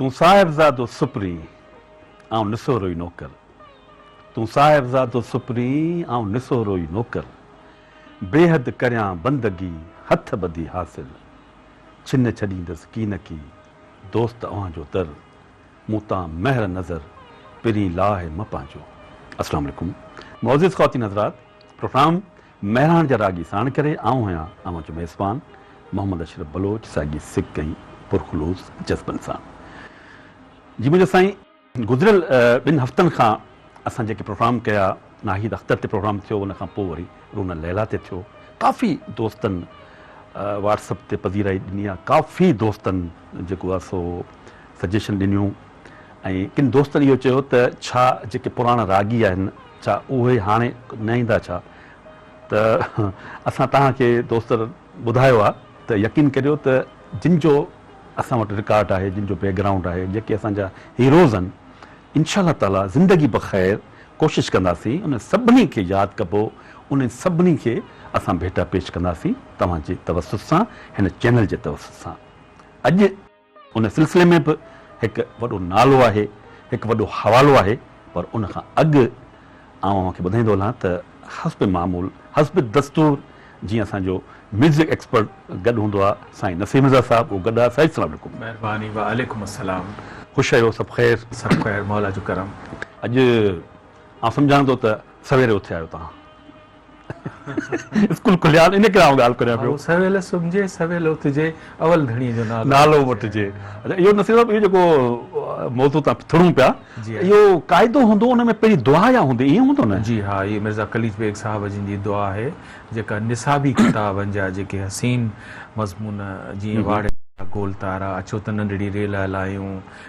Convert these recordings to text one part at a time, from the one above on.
तूं साहिबज़ादो सुपरी ऐं निसोरो ई नौकर, तूं साहिबज़ादो सुपरी ऐं निसोरो ई नौकर, बेहद करियां बंदगी हथ ॿधी हासिल, छिन छॾींदसि कीन की दोस्त अव्हांजो दर, मूं तां महर नज़र पिरी लाहे म पंहिंजो। अस्सलाम वालेकुम मौज़िज़ ख़वातीन हज़रात, प्रोग्राम महिराण जा रागी साण करे आऊं आहियां अव्हांजो मेज़बान मोहम्मद अशरफ बलोच साॻी सिक कई पुरखलूस जज़्बनि सां। जी मुंहिंजो साईं गुज़िरियल 2 हफ़्तनि खां असां जेके प्रोग्राम कया, नाहिद अख़्तर ते प्रोग्राम थियो, उन खां पोइ वरी रूना लैला ते थियो, काफ़ी दोस्तनि व्हाट्सअप ते पज़ीराई ॾिनी आहे, काफ़ी दोस्तनि जेको आहे सो सजेशन ॾिनियूं, ऐं किन दोस्तनि इहो चयो त छा जेके पुराणा रागी आहिनि छा उहे हाणे न ईंदा छा, त असां तव्हांखे दोस्त ॿुधायो आहे त यकीन करियो त जिन जो असां वटि रिकॉर्ड आहे, जिन जो बैकग्राउंड आहे, जेके असांजा हीरोज़ आहिनि, इंशाअल्लाह ताला ज़िंदगी बख़ैर कोशिशि कंदासीं उन सभिनी खे यादि कबो, उन सभिनी खे असां भेटा पेश कंदासीं तव्हांजे तवसुस सां, हिन चैनल जे तवसुस सां। अॼु उन सिलसिले में बि हिकु वॾो नालो आहे, हिकु वॾो हवालो आहे, पर उन खां अॻु अव्हांखे ॿुधाईंदो हलां त हस्ब मामूल हस्ब दस्तूर जीअं असांजो म्यूज़िक एक्सपर्ट गॾु हूंदो आहे साईं नसीम रज़ा साहिबु, उहो गॾु आहे। साईं अस्सलाम वालेकुम। महिरबानी, वालेकुम अस्सलाम। ख़ुशि आहियो? सभु ख़ैर? सभु ख़ैर, मौला जो करम। अॼु आउं सम्झां थो त सवेरे उथिया आहियो तव्हां। स्कूल खुलिया इन करे आउं ॻाल्हि करियां पियो। सवेल सुम्हिजे, सवेल उथिजे, अवल धणीअ जो नालो वठिजे। इहो नसीब साहिबु, इहो जेको मौज़ू तां थोड़ूं पिया, इहो क़ाइदो हूंदो, उन में पहिरीं दुआ या हूंदी, ईअं हूंदो न? जी हा, इहे मिर्ज़ा कलीज बेग साहब जिन जी दुआ आहे, जेका निसाबी किताबनि जा जेके हसीन मज़मून जीअं वाड़े गोल तारा, अचो त नंढड़ी रेल हलायूं,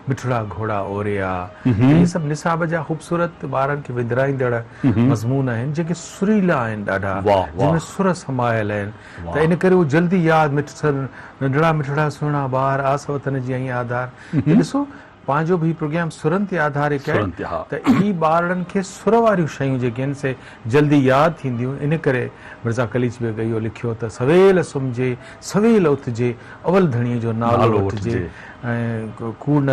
मिठड़ा घोड़ा ओरिया, इहे सभु निसाब जा ख़ूबसूरत ॿारनि खे विंदराईंदड़ मज़मून आहिनि, जेके सुरीला आहिनि ॾाढा, जंहिंमें सुर समायल आहिनि, त इन करे उहो जल्दी यादि नंढड़ा मिठड़ा सुहिणा ॿार आस वतन जी ऐं आधार। ॾिसो पंहिंजो बि प्रोग्राम सुरनि ते आधारित आहे, त ही ॿारनि खे सुर वारियूं शयूं जेके आहिनि से जल्दी यादि थींदियूं। इन करे मिर्ज़ा कलीज बेग इहो लिखियो त सवेल सुम्हिजे, सवेल उथिजे, अवल धणीअ जो नालो वठिजे, ऐं कूड़ न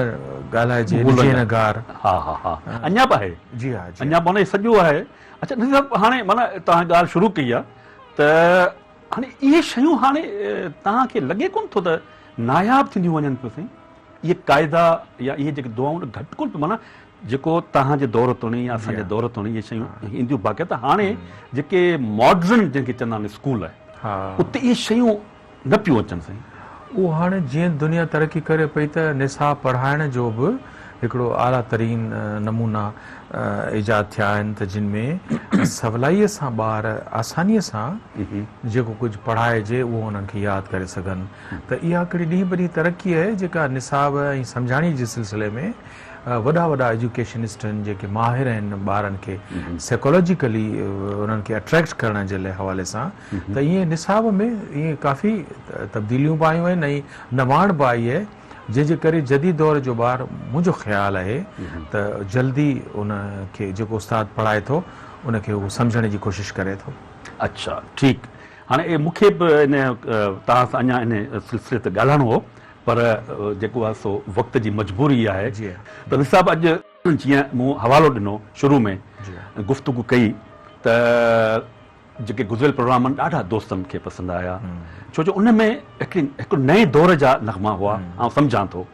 ॻाल्हाइजे, न गार। हा हा हा, अञा बि आहे। जी हा, अञा बि हाणे सॼो आहे। अच्छा नसीब, हाणे माना तव्हां ॻाल्हि शुरू कई आहे त हाणे इहे शयूं हाणे तव्हांखे लॻे कोन थो त नायाब थींदियूं वञनि पियूं साईं? इहे क़ाइदा या इहे जेके दुआऊं घटि कोन पियूं, माना जेको तव्हांजे दौर तोणी या असांजे दौर तोणी इहे शयूं ईंदियूं बाक़ी, त हाणे जेके मॉडर्न जंहिंखे चवंदा आहिनि स्कूल आहे, उते इहे शयूं न पियूं अचनि साईं। उहो हाणे जीअं दुनिया तरक़ी करे पई त निसाब पढ़ाइण जो बि हिकिड़ो आला तरीन नमूना ईजाद थिया आहिनि, त जिन में सवलाईअ सां ॿार आसानीअ सां जेको कुझु पढ़ाइजे उहो उन्हनि खे यादि करे सघनि। त इहा हिकिड़ी ॾींहुं ॿ ॾींहुं तरक़ी आहे, जेका निसाब ऐं सम्झाणी जे सिलसिले में वॾा वॾा एजुकेशनिस्ट आहिनि, जेके माहिर आहिनि ॿारनि खे साइकोलॉजिकली उन्हनि खे अट्रैक्ट करण जे लाइ हवाले सां, त ईअं निसाब में ईअं काफ़ी तब्दीलियूं बि आयूं आहिनि ऐं नवाण बि आई आहे, जंहिंजे करे जदीद दौर जो ॿार, मुंहिंजो ख़्यालु आहे त जल्दी उनखे जेको उस्ताद पढ़ाए थो उनखे उहो सम्झण जी कोशिशि करे थो। अच्छा ठीकु। हाणे मूंखे बि इन तव्हां सां अञा इन सिलसिले ते ॻाल्हाइणो हो, पर जेको आहे सो वक़्त जी मजबूरी आहे। त निसाब अॼु जीअं मूं हवालो ॾिनो शुरू में, गुफ़्तगू कई, त जेके गुज़िरियल प्रोग्राम आहिनि ॾाढा दोस्तनि खे पसंदि आया, छो जो उन में हिकु नए दौर जा नग़मा हुआ। ऐं सम्झां थो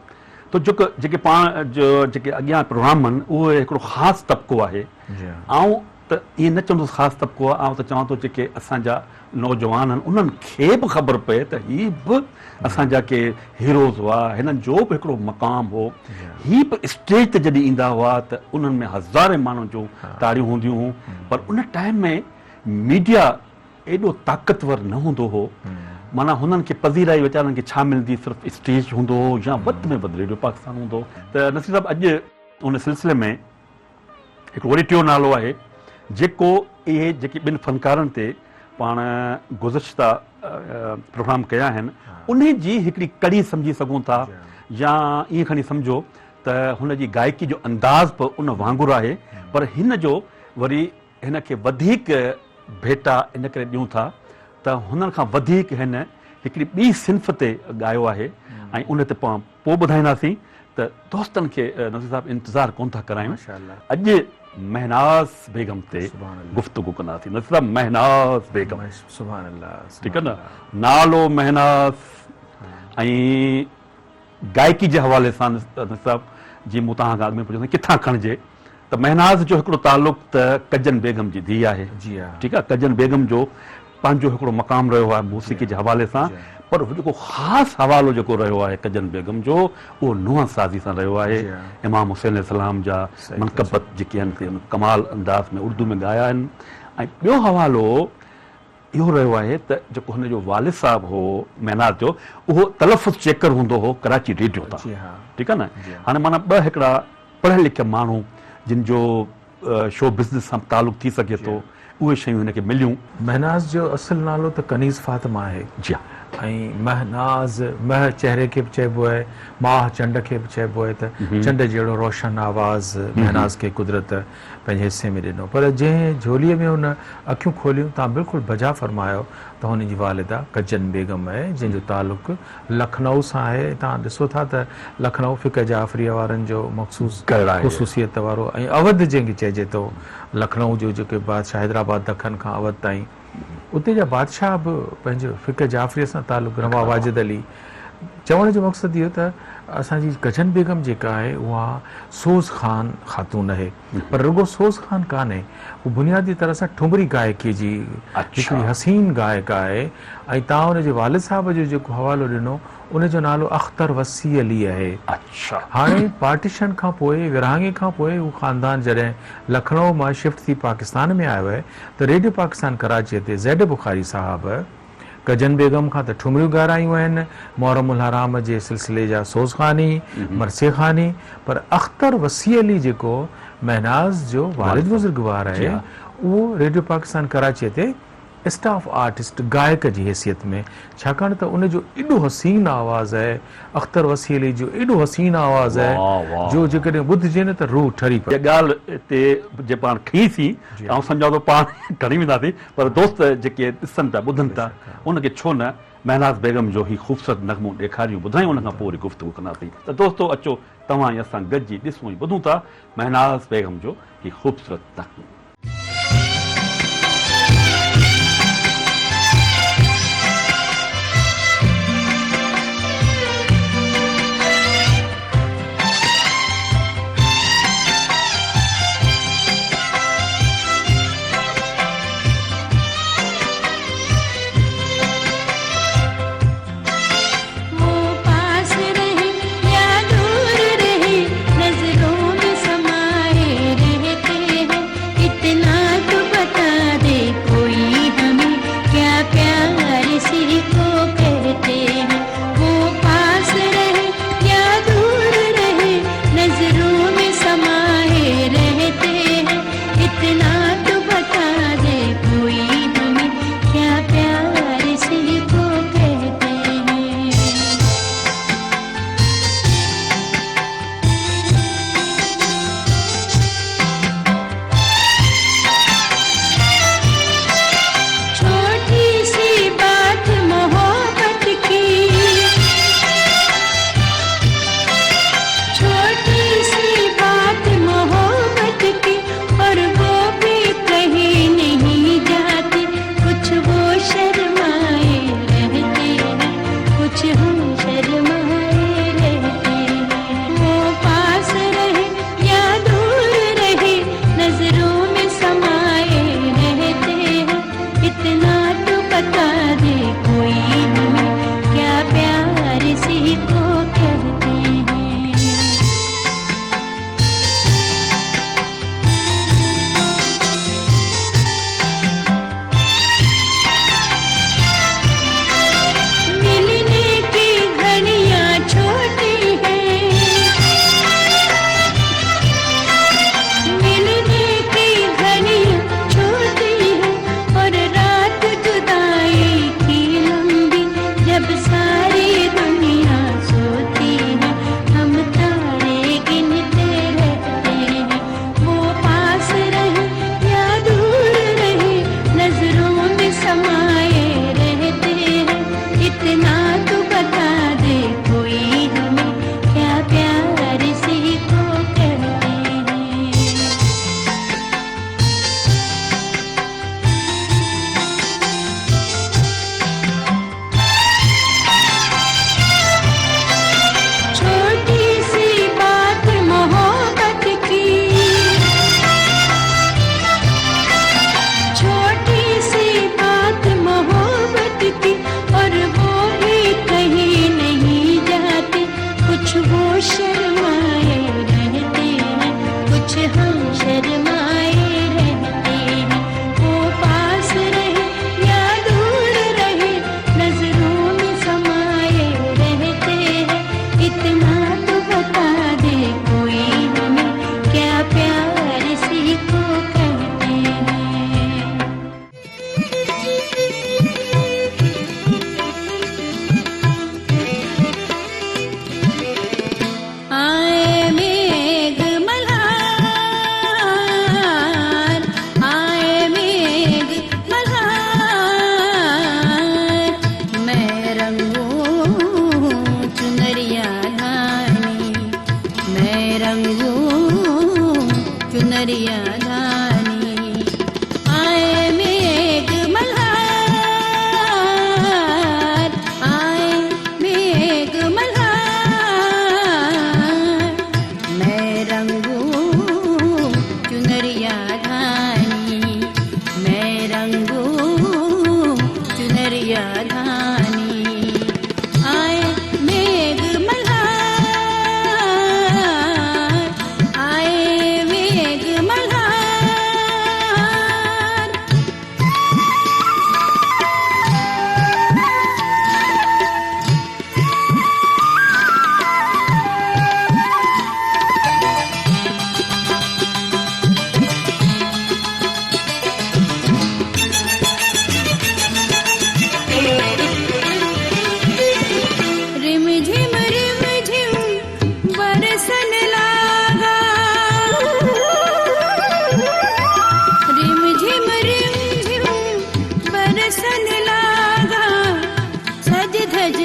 त जेके पाण जो जेके अॻियां प्रोग्राम आहिनि उहे हिकिड़ो ख़ासि तबिको आहे। ऐं त ईअं न चवंदुसि ख़ासि तबिको आहे, ऐं त चवां थो जेके असांजा नौजवान आहिनि उन्हनि खे बि ख़बर पए त हीअ बि असांजा के हीरोज़ हुआ, हिननि जो बि हिकिड़ो मक़ाम हो, हीअ बि स्टेज ते जॾहिं ईंदा हुआ त उन्हनि में हज़ारे माण्हुनि जूं ताड़ियूं हूंदियूं हुयूं, पर उन टाइम में मीडिया एॾो ताक़तवर न हूंदो हो, माना हुननि खे पज़ीराई वीचारनि खे छा मिलंदी, सिर्फ़ु स्टेज हूंदो हो या वधि में वधि रेडियो पाकिस्तान हूंदो। त नसीब साहिबु अॼु उन सिलसिले में हिकिड़ो वरी टियों नालो आहे, जेको इहे जेके ॿिनि फ़नकारनि ते पाण गुज़िश्ता प्रोग्राम कया आहिनि, उन जी हिकिड़ी कड़ी सम्झी सघूं था, या ईअं खणी सम्झो त हुन जी गायकी जो अंदाज़ बि उन वांगुरु आहे, पर हिन जो वरी हिन खे वधीक भेटा इन करे ॾियूं था त हुननि खां वधीक हिन हिकिड़ी ॿी सिन्फ़ ते ॻायो आहे, ऐं उन ते पोइ ॿुधाईंदासीं त दोस्तनि खे नज़ीर साहिब इंतज़ारु कोन था करायूं। माशाअल्लाह। अॼु महनाज़ बेगम ते सुभान अल्लाह। गुफ़्तगू कंदासीं। नज़ीर साहिब, महनाज़ बेगम, सुभान अल्लाह। ठीकु आहे न, नालो महनाज़ ऐं गायकी जे हवाले सां नज़ीर साहिब जीअं मूं तव्हां खां अॻु में पुछियो किथां खणिजे, त महनाज़ जो हिकिड़ो तालुक़ त कजन बेगम जी धीउ आहे। जी हा। ठीकु आहे, कजन बेगम जो पंहिंजो हिकिड़ो मक़ाम रहियो आहे मौसीक़ी जे हवाले सां, पर जेको ख़ासि हवालो जेको रहियो आहे कजन बेगम जो, उहो नुंहं साज़ी सां रहियो आहे। इमाम हुसैन अलैहिस्सलाम जा मनक़बत जेके आहिनि कमाल अंदाज़ में उर्दू में ॻाया आहिनि। ऐं ॿियो हवालो इहो रहियो आहे त जेको हुनजो वालिद साहिबु हो महनाज़ जो, उहो तलफ़ुज़ चेकर हूंदो हो कराची रेडियो तां। ठीकु आहे न। हाणे माना ॿ हिकिड़ा पढ़ियल लिखियल माण्हू जिन जो शो बिज़नेस सां तालुक़ थी सघे थो, उहे शयूं हिनखे मिलियूं। महनाज़ जो असुल नालो त कनीज़ फातिमा आहे। जी हा। ऐं महनाज़, मह चेहरे खे बि चइबो आहे, माह चंड खे बि चइबो आहे, त चंड जहिड़ो रोशन आवाज़ महनाज़ खे कुदरत पंहिंजे हिसे में ॾिनो। पर जंहिं झोलीअ में हुन अखियूं खोलियूं, तव्हां बिल्कुलु बजा फरमायो त हुनजी वालिदा कजन बेगम आहे, जंहिंजो तालुक़ लखनऊ सां आहे। तव्हां ॾिसो था त लखनऊ फ़िक़ह जाफ़रीअ वारनि जो मख़सूस ख़ुसूसियत वारो, ऐं अवध जंहिंखे चइजे थो, लखनऊ जो जेके बादशाह हैदराबाद दखन खां अवध ताईं, उते जा बादशाह बि पंहिंजो फ़िक़ह जाफ़रीअ सां तालुक़, रवा वाजिद अली। चवण जो मक़सदु इहो त असांजी कजन बेगम जेका आहे उहा सोज़ ख़ान ख़ातून आहे, पर रुगो सोज़ ख़ान कान्हे, उहा बुनियादी तरह सां ठुमरी गायकी जी हिकिड़ी हसीन गायक आहे। ऐं तव्हां हुनजे वालिद साहिब जो जेको हवालो ॾिनो, उनजो नालो अख़्तर वसी अली आहे। हाणे पार्टीशन खां पोइ, विरहाङे खां पोइ, उहो ख़ानदान जॾहिं लखनऊ मां शिफ्ट थी पाकिस्तान में आयो आहे, त रेडियो पाकिस्तान कराचीअ ते ज़ैड बुखारी साहब कजन बेगम खां त ठुमरियूं ॻारायूं आहिनि, मुहर्रमुल हराम जे सिलसिले जा सोज़ ख़ानी, मरसे ख़ानी, पर अख़्तर वसी अली जेको महनाज़ जो वालिद बुज़ुर्गवार आहे, उहो रेडियो पाकिस्तान कराचीअ ते स्टाफ आर्टिस्ट गायक जी हैसियत में, छाकाणि त उनजो एॾो हसीन आवाज़ आहे, अख़्तर वसी अली जो एॾो हसीन आवाज़ आहे जो जेकॾहिं ॿुधिजे न त रूह ठरी पए। इहा ॻाल्हि हिते जे पाण खींसी, ऐं सम्झां थो पाण खणी वेंदासीं, पर दोस्त जेके ॾिसनि था ॿुधनि था उनखे छो न महनाज़ बेगम जो ही ख़ूबसूरत नग़मो ॾेखारियूं, ॿुधायूं, उन खां पोइ वरी गुफ़्तगू कंदासीं। त दोस्तो अचो तव्हां ऐं असां गॾिजी ॾिसूं ऐं ॿुधूं था महनाज़ बेगम जो ही ख़ूबसूरत नग़मो। नजरों में समाये रहते हैं, चुनरिया धानी आए मेघ मल्हार आए मेघ मल्हार मैं रंगू चुनरिया धानी मैं रंगू चुनरिया धानी आए मेघ मल्हार आए मेघ मल्हार रिम झिम बरसन लागा रिम झिम बरसन लागा सज धज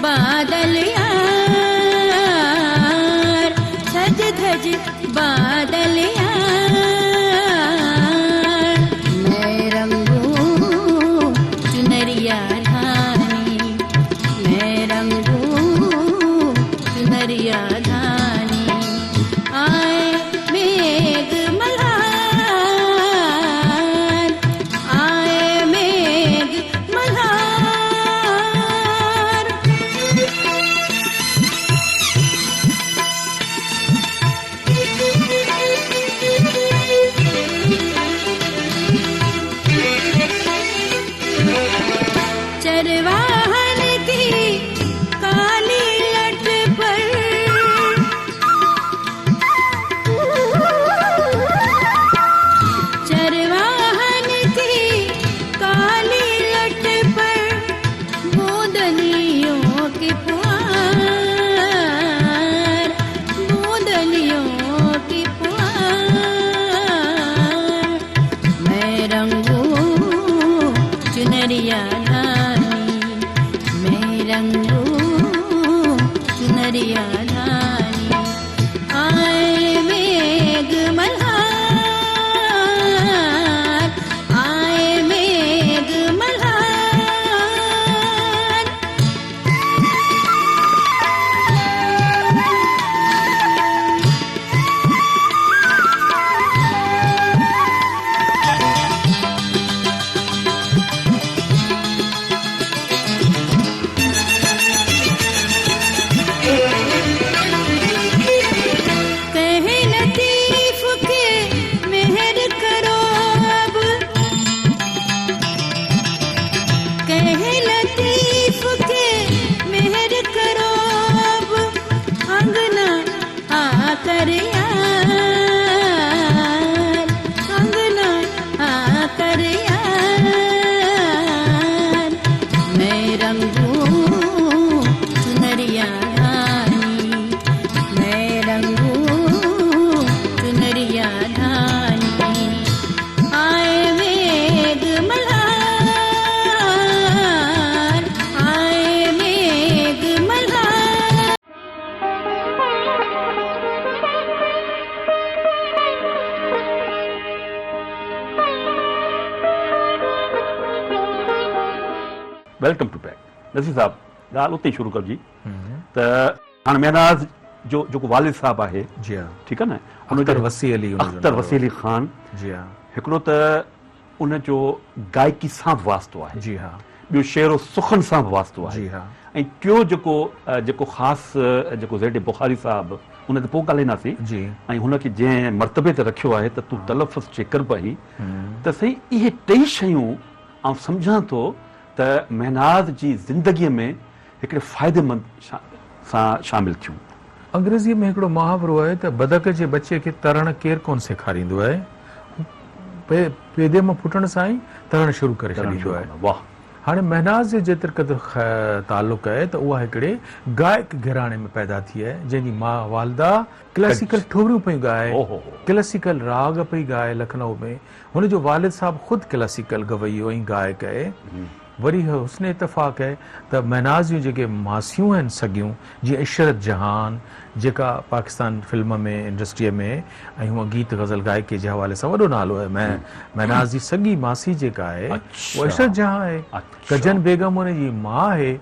बादल यार सज धज बादल यार मैं रंगू चुनरिया धानी मैं रंगू चुनरिया धानी आए मेघ मल्हार आए मेघ मल्हार चरवाहन की काली लट पर चरवाहन की काली लट पर बूंदलियों की पुआर बूंदलियों की पुआर मैं रंगू चुनरिया धानी मैं रंगू चुनरिया धानी आए मेघ मल्हार आए मेघ मल्हार कहे लतीफ के मेहर करो अब कहे लतीफ के मेहर करो अब अंगना आकर यार अंगना आकर यार मैं रंगू चुनरिया धानी मैं रंगू चुनरिया धानी आए मेघ मल्हार आए Megh Malhar welcome to back Naseer साहब ॻाल्हि उते ई शुरू करिजी त हाणे महनाज़ जो जेको वालिद साहब आहे जी हाँ ठीकु आहे न अख्तर वसी अली उनजो अख्तर नालो। वसी अली ख़ान जी हाँ हिकिड़ो त उन जो गायकी सां बि वास्तो आहे जी हाँ ॿियो शेरो सुखन सां बि वास्तो आहे जी हाँ ऐं टियों जेको ख़ासि जेको ज़ैड बुखारी साहब उन ते पोइ ॻाल्हाईंदासीं जी ऐं हुनखे जंहिं मर्तबे ते रखियो आहे त तूं तलफ़ुज़ चेकर पई त सही इहे टई शयूं आउं सम्झां थो त महनाज़ जी ज़िंदगीअ में हिकिड़े फ़ाइदेमंद सां शामिल थियूं। अंग्रेज़ी में हिकिड़ो मुहावरो आहे त बदक जे बचे खे तरण केरु कोन सेखारींदो आहे पेदे मां फुटण सां ई तरण शुरू करे छॾींदो आहे। वाह हाणे महनाज़ जे जेतिरे क़दुरु ताल्लुक़ आहे त उहा हिकिड़े गायक घराणे में पैदा थी आहे जंहिंजी माउ वालदा क्लासिकल ठोरियूं पई ॻाए क्लासिकल राग पई ॻाए लखनऊ में। हुनजो वालिद साहब ख़ुदि क्लासिकल गवैयो ऐं गायक आहे। वरी हुस्न इतफ़ाक़ आहे त महनाज़ जूं जेके मासियूं आहिनि सॻियूं, जीअं इशरत जहान जेका पाकिस्तान फिल्म में इंडस्ट्रीअ में ऐं हूअ गीत गज़ल गायकी जे हवाले सां वॾो नालो आहे। महनाज़ जी सॻी मासी जेका आहे उहा इशरत जहां आहे। कजन बेगम हुन जी माउ आहे।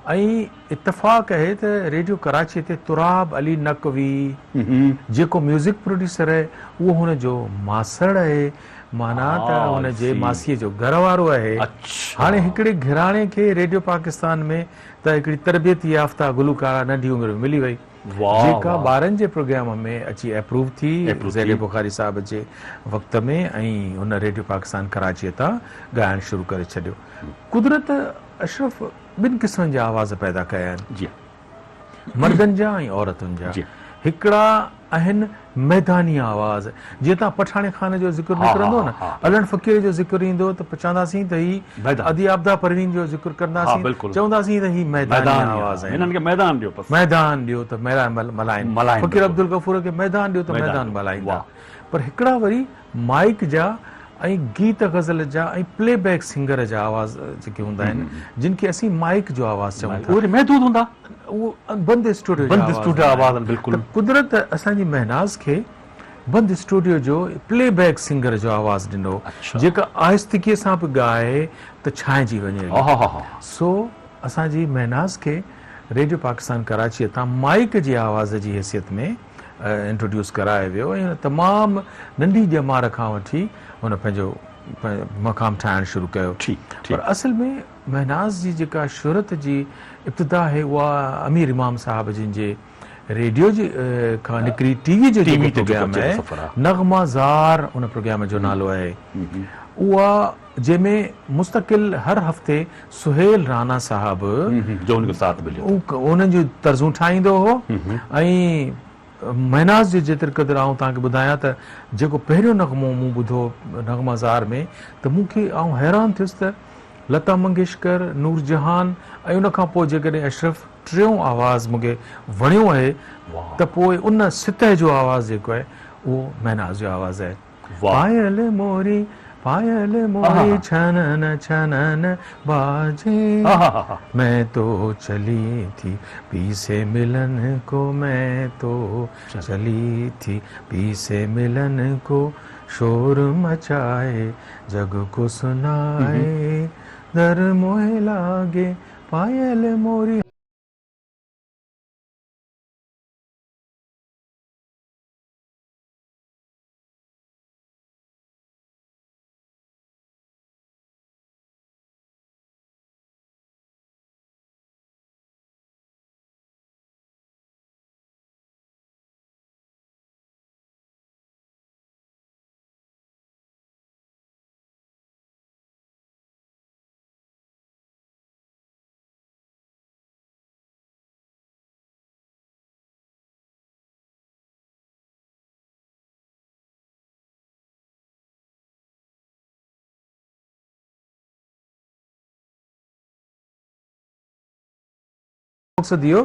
ऐं इतफ़ाक़ आहे त रेडियो कराची ते तुराब अली नकवी जेको म्यूज़िक प्रोड्यूसर आहे उहो हुनजो मासड़ आहे, माना त हुनजे मासीअ जो घर वारो आहे। हाणे हिकिड़े घराणे खे रेडियो पाकिस्तान में त हिकिड़ी तरबियत याफ़्ता गुलकारा नंढी उमिरि में मिली वई, जेका ॿारनि जे प्रोग्राम में अची अप्रूव थी ज़ैल बुखारी साहब जे वक़्त में, ऐं हुन रेडियो पाकिस्तान कराचीअ तां ॻाइणु शुरू करे छॾियो। कुदरत अशरफ ॿिनि क़िस्मनि जा आवाज़ पैदा कया आहिनि, मर्दनि जा ऐं औरतुनि जा। हिकिड़ा आहिनि मैदानी आवाज़, जीअं तव्हां पठाणे खान जो ज़िक्र निकिरंदो न, अलन फ़क़ीर जो ज़िक्र ईंदो त चवंदासीं त ही अदी आबदा परवीन जो ज़िक्र कंदासीं, चवंदासीं त ही मैदानी आवाज़ आहे, हिननि खे मैदान ॾियो, मैदान ॾियो त मल्हाइनि, फ़क़ीर अब्दुल गफ़ूर खे मैदान ॾियो त मैदान मल्हाईंदा। पर हिकिड़ा वरी माइक जा ऐं गीत गज़ल जा ऐं प्लेबैक सिंगर जा आवाज़ जेके हूंदा आहिनि, जिन खे असीं माइक जो आवाज़ चऊं था, उहे महदूद हूंदा, उहो बंदि स्टूडियो आवाज़। बिल्कुलु कुदरत असांजी महनाज़ खे बंदि स्टूडियो जो प्लेबैक सिंगर जो आवाज़ ॾिनो, जेका आहिस्तगीअ सां बि ॻाए त छांइजी वञे। सो असांजी महनाज़ खे रेडियो पाकिस्तान कराचीअ तां माइक जी आवाज़ जी हैसियत में इंट्रोड्यूस करायो वियो, ऐं तमामु नंढी ॼमार खां वठी हुन पंहिंजो मक़ाम ठाहिणु शुरू कयो। पर असल में महनाज़ जी जेका शोहरत जी इब्तिदा आहे उहा अमीर इमाम साहब जिन जे रेडियो जे खां निकिरी टीवी जो जेको प्रोग्राम आहे नग़माज़ार, उन प्रोग्राम जो नालो आहे, उहा जंहिंमें मुस्तक़िल हर हफ़्ते सुहेल राना साहब जो उनखे साथ मिलियो, उन्हनि जूं तर्ज़ूं ठाहींदो हो। ऐं महनाज़ जे जेतिरे क़दुरु आउं तव्हांखे ॿुधायां त जेको पहिरियों नग़मो मूं ॿुधो नग़माज़ार में, त मूंखे आउं हैरान थियुसि त लता मंगेशकर, नूर जहान ऐं उन खां पोइ जेकॾहिं अशरफ टियों आवाज़ मूंखे वणियो आहे त पोइ उन सितह जो आवाज़ जेको आहे उहो महनाज़ जो आवाज़ आहे। पायल मोरी छनन छनन बाजे, मैं तो चली थी पी से मिलन को, मैं तो चली थी पी से मिलन को, शोर मचाए जग को सुनाए, दर मोहे लागे पायल मोरी। मक़सदु इहो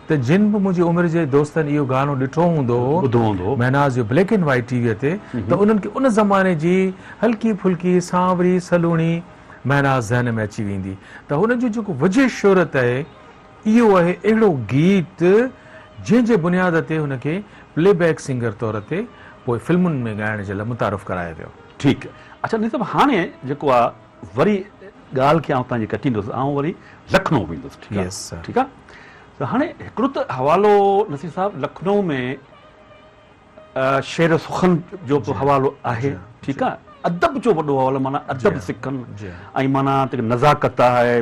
त जिन बि मुंहिंजी उमिरि जे दोस्तनि इहो गानो ॾिठो हूंदो महनाज़ जो ब्लैक एंड वाइट टीवीअ ते, त उन्हनि खे उन ज़माने जी हल्की फुल्की सांवरी सलूणी महनाज़ ज़हन में अची वेंदी। त हुन जो जेको वजह शोहरत आहे इहो आहे अहिड़ो गीत जंहिंजे बुनियाद ते हुनखे प्लेबैक सिंगर तौर ते पोइ फिल्मुनि में ॻाइण जे लाइ मुतारिफ़ करायो वियो। ठीकु आहे। अच्छा निज़ाम, हाणे जेको आहे वरी ॻाल्हि खे आउं तव्हांजी कटींदुसि, आउं वरी लखनऊ वेंदुसि। ठीकु आहे। त हाणे हिकिड़ो त हवालो नसीर साहब लखनऊ में शेर सुखन जो बि हवालो आहे, ठीकु आहे, अदब जो वॾो हवालो, माना अदब सिखनि ऐं माना नज़ाकत आहे,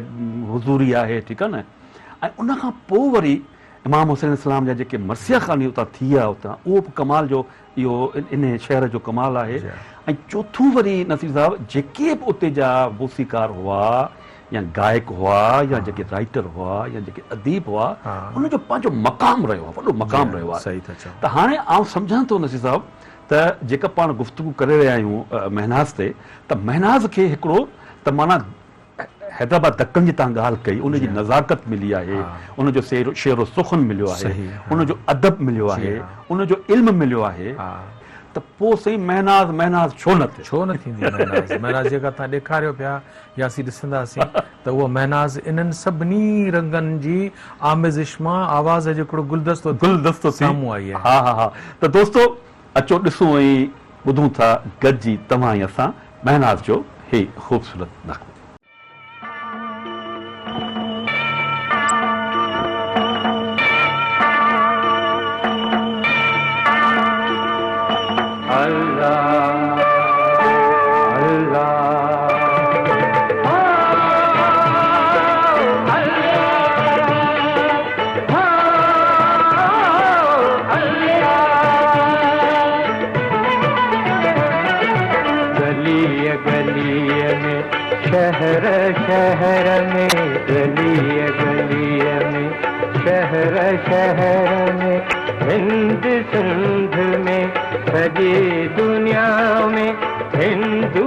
हुज़ूरी आहे, ठीकु आहे न। ऐं उन खां पोइ वरी इमाम हुसैन इस्लाम जा जेके मरसिया ख़ानी उतां थी विया उतां, उहो बि कमाल जो इहो इन शहर जो कमाल आहे। ऐं चोथों वरी नसीर साहब जेके बि उते जा मूसीकार हुआ या गायक हुआ या जेके राइटर हुआ या जेके अदीब हुआ, उनजो पंहिंजो मक़ाम रहियो आहे, वॾो मक़ाम रहियो आहे। सही था चओ। त हाणे आउं सम्झां थो नसीर साहब त जेका पाण गुफ़्तगू करे रहिया आहियूं महनाज़ ते, त महनाज़ खे हिकिड़ो त माना हैदराबाद दक्कन जी तव्हां ॻाल्हि कई, उनजी नज़ाकत मिली आहे, उनजो शेरो सुखन मिलियो आहे, उनजो अदब मिलियो आहे, उनजो इल्म मिलियो आहे। त त पोइ सही महनाज़ महनाज़ छो न थिए? छो न थींदी महनाज़? महनाज़ जेका तव्हां ॾेखारियो पिया या असीं ॾिसंदासीं त उहा महनाज़ इन्हनि सभिनी रंगनि जी आमेज़िश मां आवाज़ जो हिकिड़ो गुलदस्तो गुलदस्तो थी साम्हूं आई आहे। हा हा हा। त दोस्तो अचो ॾिसूं ऐं ॿुधूं था गॾिजी तव्हां ऐं असां महनाज़ जो हे ख़ूबसूरत नग़मो। शहर शहर में गली गली में शहर शहर में हिंद सिंध में सॼी दुनिया में हिंदू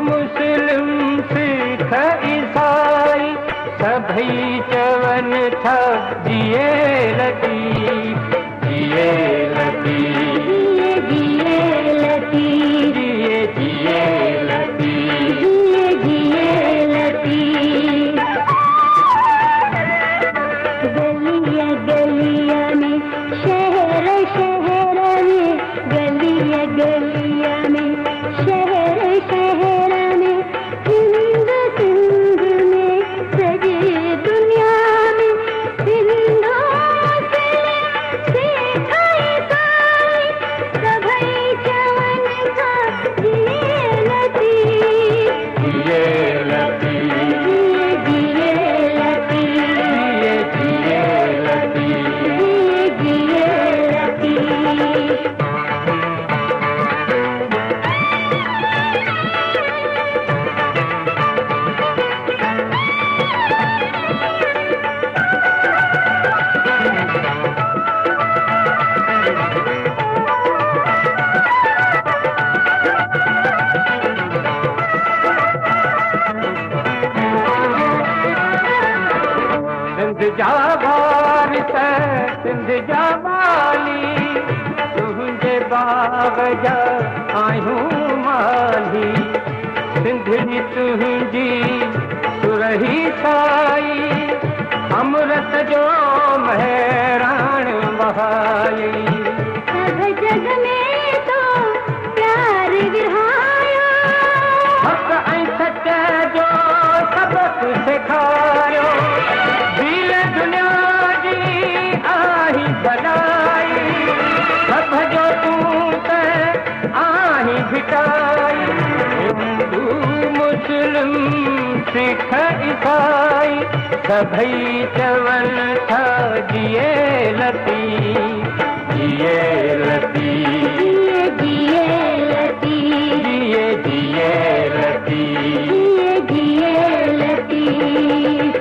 मुस्लिम सिख ईसाई सभई चवनि था जिए लतीफ़ जिए लतीफ़ जिए लतीफ़ जिए जिए लतीफ़ गलिया गलिया में शहर शहर में गलिया गलिया में शहर शहर में हिंद सिंध में सजी दुनिया में हिंदू मुस्लिम सिख ईसाई सभई चवनि था जिए लतीफ़ जिए लतीफ़ जा वारिस सिंध जा माली तुंहिंजे बाग जा आहियूं माली सिंधड़ी तुंहिंजी सुरही साई अमृत जो महराण बहाई सब जग में तो प्यार विरहायो हक़ ऐं सच जो सबक सेखारियो दुनिया जी आही बनाई सब जो तूं त आही भिटाई हिंदू मुस्लिम सिख ईसाई सभई चवनि था जिए लतीफ़ जिए लतीफ़ जिए लतीफ़ जिए जिए लतीफ़ जिए Latif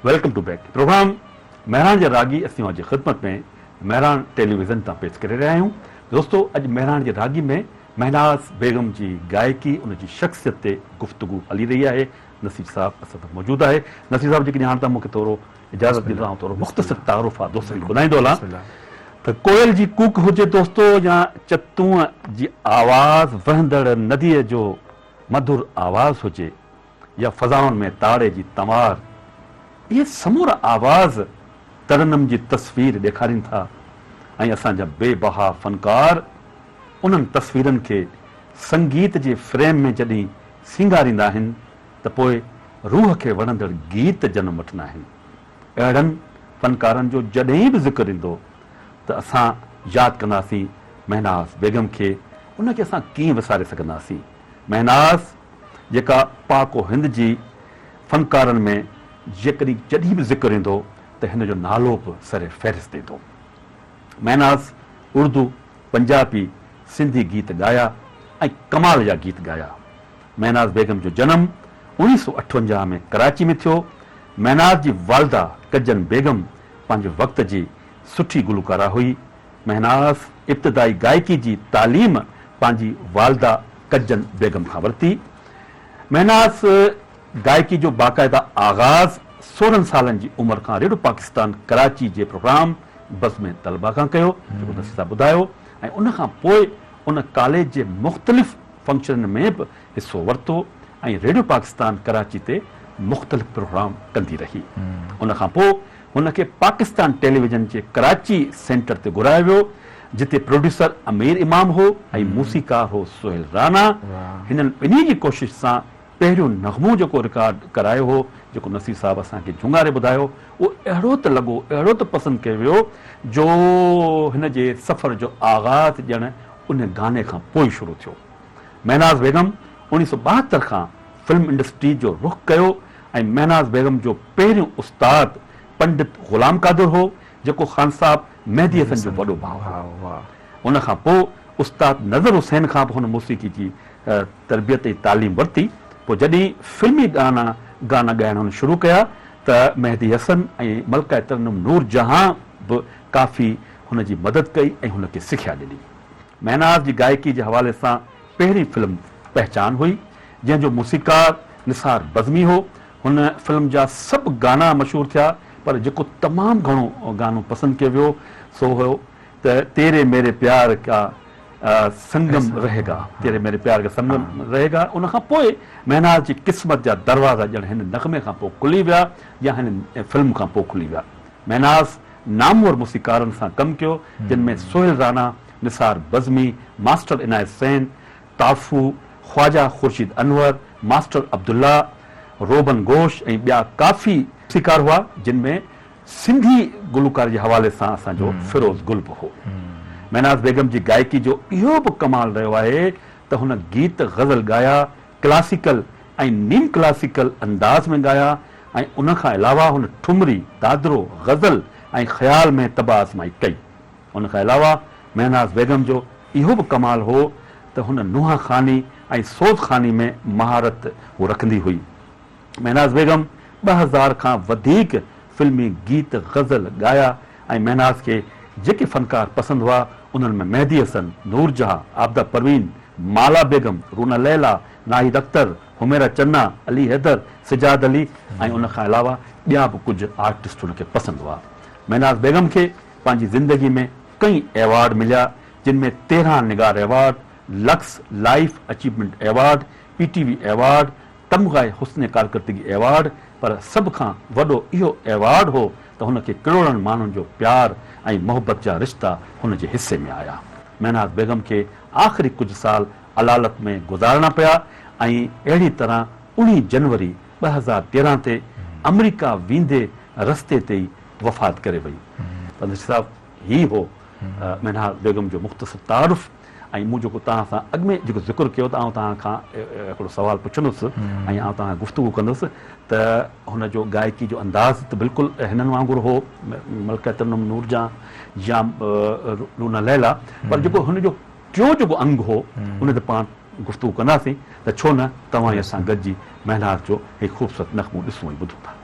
welcome to back programme Mehran जा रागी असीं जी ख़िदमत में महरान टेलीविज़न तां पेश करे रहिया आहियूं। दोस्तों अॼु महरान जे रागी में महनाज़ बेगम जी गायकी उनजी शख़्सियत ते गुफ़्तगू हली रही आहे। नसीर साहब असां सां मौजूदु आहे। नसीर साहब जेकॾहिं हाणे तव्हां मूंखे थोरो इजाज़त ॾींदा थोरो मुख़्तसिर तारुफ़ आहे दोस्त खे ॿुधाईंदो हलां। त कोयल जी कूक हुजे दोस्तो या चतूअ जी आवाज़ वहंदड़ नदीअ जो मधुर आवाज़ हुजे या फज़ाउनि में ताड़े जी तमार, इहे समूरा आवाज़ तरनम जी तस्वीर ॾेखारीनि था ऐं असांजा बेबहा फनकार उन्हनि तस्वीरनि खे संगीत जे फ्रेम में जॾहिं सींगारींदा आहिनि त पोइ रूह खे वणंदड़ गीत जनम वठंदा आहिनि। अहिड़नि फनकारनि जो जॾहिं बि ज़िक्र ईंदो त असां यादि कंदासीं महनाज़ बेगम खे। उनखे असां कीअं विसारे सघंदासीं। महनाज़ जेका पाक हिंद जी फनकारनि में जेकॾहिं जॾहिं बि ज़िक्र ईंदो त हिन जो नालो बि सरे फ़हरिस्त ईंदो। महनाज़ उर्दू, पंजाबी, सिंधी गीत ॻाया ऐं कमाल जा गीत ॻाया। महनाज़ बेगम जो जनमु 1958 में कराची में थियो। महनाज़ जी वालदा कजन बेगम पंहिंजे वक़्त जी सुठी गुलकारा हुई। महनाज़ इब्तिदाई गायकी जी तालीम पंहिंजी वालदा कजन बेगम खां वरिती। महनाज़ गायकी जो बाक़ाइदा आगाज़ 16 सालनि जी उमिरि खां रेडियो पाकिस्तान कराची जे प्रोग्राम बज़्म तलबा खां कयो, जेको नसीर साहब ॿुधायो, ऐं उनखां पोइ उन कॉलेज जे मुख़्तलिफ़ फंक्शन में बि हिसो वरितो ऐं रेडियो पाकिस्तान कराची ते मुख़्तलिफ़ प्रोग्राम कंदी रही। उनखां पोइ हुनखे पाकिस्तान टेलीविज़न जे कराची सेंटर ते घुरायो वियो, जिते प्रोड्यूसर अमीर इमाम हो ऐं मूसीकार हो सोहेल राना। हिननि ॿिन्ही जी कोशिश सां पहिरियों नग़मो जेको रिकॉर्ड करायो हो, जेको नसीर साहब असांखे झुंगारे ॿुधायो, उहो अहिड़ो त लॻो, अहिड़ो त पसंदि कयो वियो जो हिन जे सफ़र जो आगाज़ ॼण उन गाने खां पोइ शुरू थियो। महनाज़ बेगम 1972 खां फिल्म इंडस्ट्री जो रुख़ कयो ऐं महनाज़ बेगम जो पहिरियों उस्ताद पंडित ग़ुलाम कादिर हो, जेको ख़ान साहब मेहदी हसन जो वॾो भाउ हो। उनखां पोइ उस्ताद नज़र हुसैन खां बि हुन मौसीक़ी जी तरबियत ऐं तालीम वरिती। पोइ जॾहिं फिल्मी गाना ॻाइण हुन शुरू कया त मेहदी हसन ऐं मलका तरनम नूर जहां बि काफ़ी हुन जी मदद कई ऐं हुनखे सिखिया ॾिनी। महनाज़ जी गायकी जे हवाले सां पहिरीं फिल्म पहचान हुई, जंहिंजो मूसीकार निसार बज़मी हो। हुन फिल्म जा सभु गाना मशहूरु थिया, पर जेको तमामु घणो गानो पसंदि कयो वियो सो हुयो त तेरे मेरे प्यार का संगम रहेगा, तेरे मेरे प्यार का संगम रहेगा। उनखां पोइ महनाज़ जी क़िस्मत जा दरवाज़ा ॼण हिन नग़मे खां पोइ खुली विया या हिन फिल्म खां पोइ खुली विया। महनाज़ नामवर मूसीकारनि सां कमु कयो, जिन में सोहेल राना, निसार बज़मी, मास्टर इनायत सैन, ताफ़ू, ख्वाजा खुर्शीद अनवर, मास्टर अब्दुल्ला, रोबन घोष ऐं ॿिया काफ़ी मूसीकार हुआ, जिन में सिंधी गुलकार जे हवाले सां असांजो फिरोज़ गुल बि हो। महनाज़ बेगम जी गायकी जो इहो बि कमाल रहियो आहे त हुन गीत ग़ज़ल ॻाया, क्लासिकल ऐं नीम क्लासिकल अंदाज़ में ॻाया, ऐं उनखां अलावा हुन ठुमरी, दादरो, ग़ज़ल ऐं ख़्याल में तबाह आज़माई कई। उनखां अलावा महनाज़ बेगम जो इहो बि कमाल हो त हुन नुंहं ख़ानी ऐं सोज़ ख़ानी में महारत हू रखंदी हुई। महनाज़ बेगम 2000 खां वधीक फिल्मी गीत ग़ज़ल ॻाया ऐं महनाज़ खे जेके फ़नकार पसंदि हुआ उन्हनि में मेहदी हसन, नूर जहां, आबदा परवीन, माला बेगम, रूना लैला, नाहिद अख्तर, हुमेरा चन्ना, अली हैदर, सिजाद अली ऐं उनखां अलावा ॿिया बि कुझु आर्टिस्ट हुनखे पसंदि हुआ। महनाज़ बेगम खे पंहिंजी ज़िंदगी में कई एवार्ड मिलिया, जिन में 13 Nigar award, Lux life achievement award, PTV award, तमग़ाए हुस्न कारकर्दगी एवार्ड, पर सभ खां वॾो इहो एवार्ड हो त हुनखे करोड़नि माण्हुनि जो प्यार ऐं मोहबत जा रिश्ता हुन जे हिसे में आया। महनाज़ बेगम खे आख़िरी कुझु साल अलालत में गुज़ारणा पिया ऐं अहिड़ी तरह 19 जनवरी 2013 ते अमेरिका वेंदे रस्ते ते ई वफ़ात करे वई। त नसीर साहब ही हो महनाज़ बेगम जो मुख़्तसर तारुफ़। ऐं मूं जेको तव्हां सां अॻु में जेको ज़िक्र कयो त आउं तव्हां खां हिकिड़ो सुवालु पुछंदुसि ऐं आउं तव्हां गुफ़्तगू कंदुसि त हुनजो गायकी जो अंदाज़ त बिल्कुलु हिननि वांगुरु हो, मलका तरनम नूर जहां या रूना लैला, पर जेको हुनजो टियों जेको अंग हो उन ते पाण गुफ़्तगू कंदासीं त छो न तव्हां असां गॾिजी महनाज़ जो हिकु ख़ूबसूरत नग़मो ॾिसूं ऐं ॿुधूं था।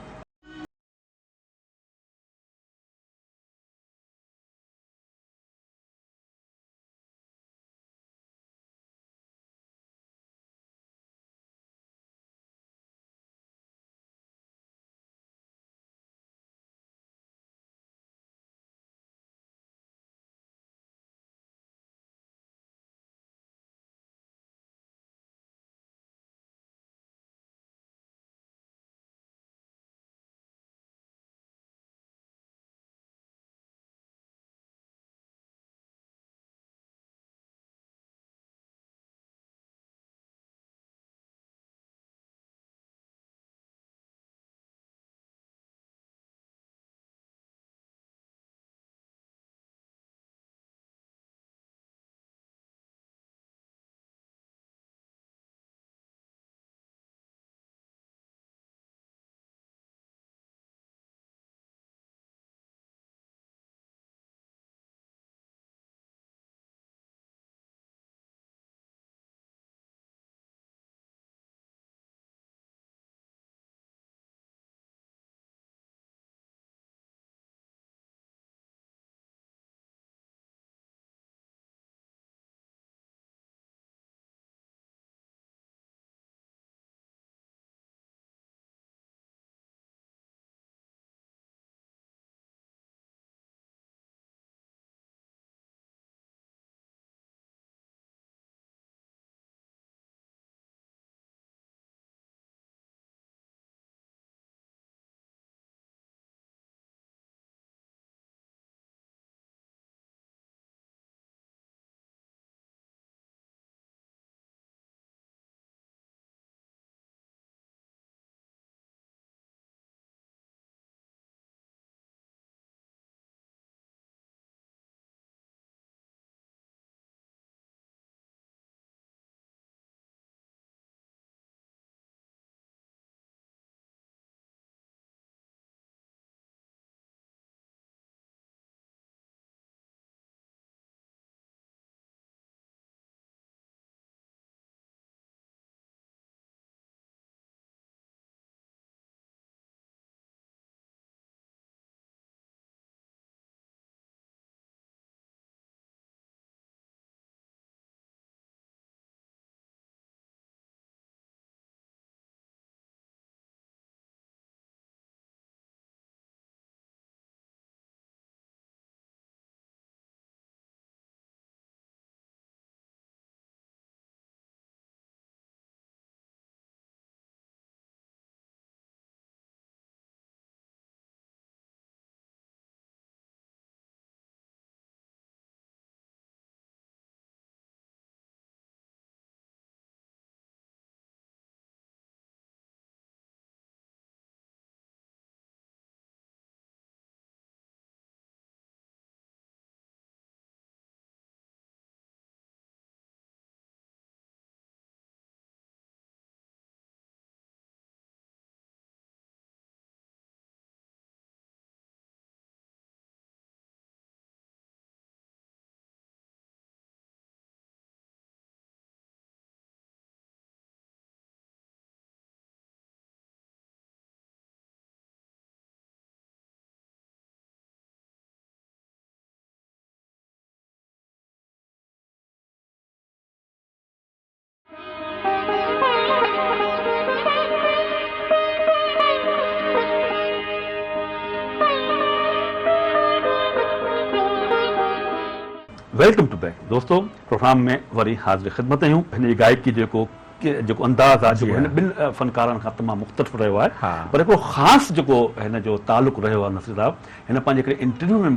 वेलकम टू बैक दोस्तों, प्रोग्राम में वरी हाज़िर ख़िदमत आहियूं। हिन जी गायकी जेको अंदाज़ आहे जेको हिन ॿिनि फ़नकारनि खां तमामु मुख़्तलिफ़ रहियो आहे, हाँ। पर हिकिड़ो ख़ासि जेको हिन जो तालुक़ु रहियो आहे नसीर साहिबु, हिन पंहिंजे हिकिड़े इंटरव्यू में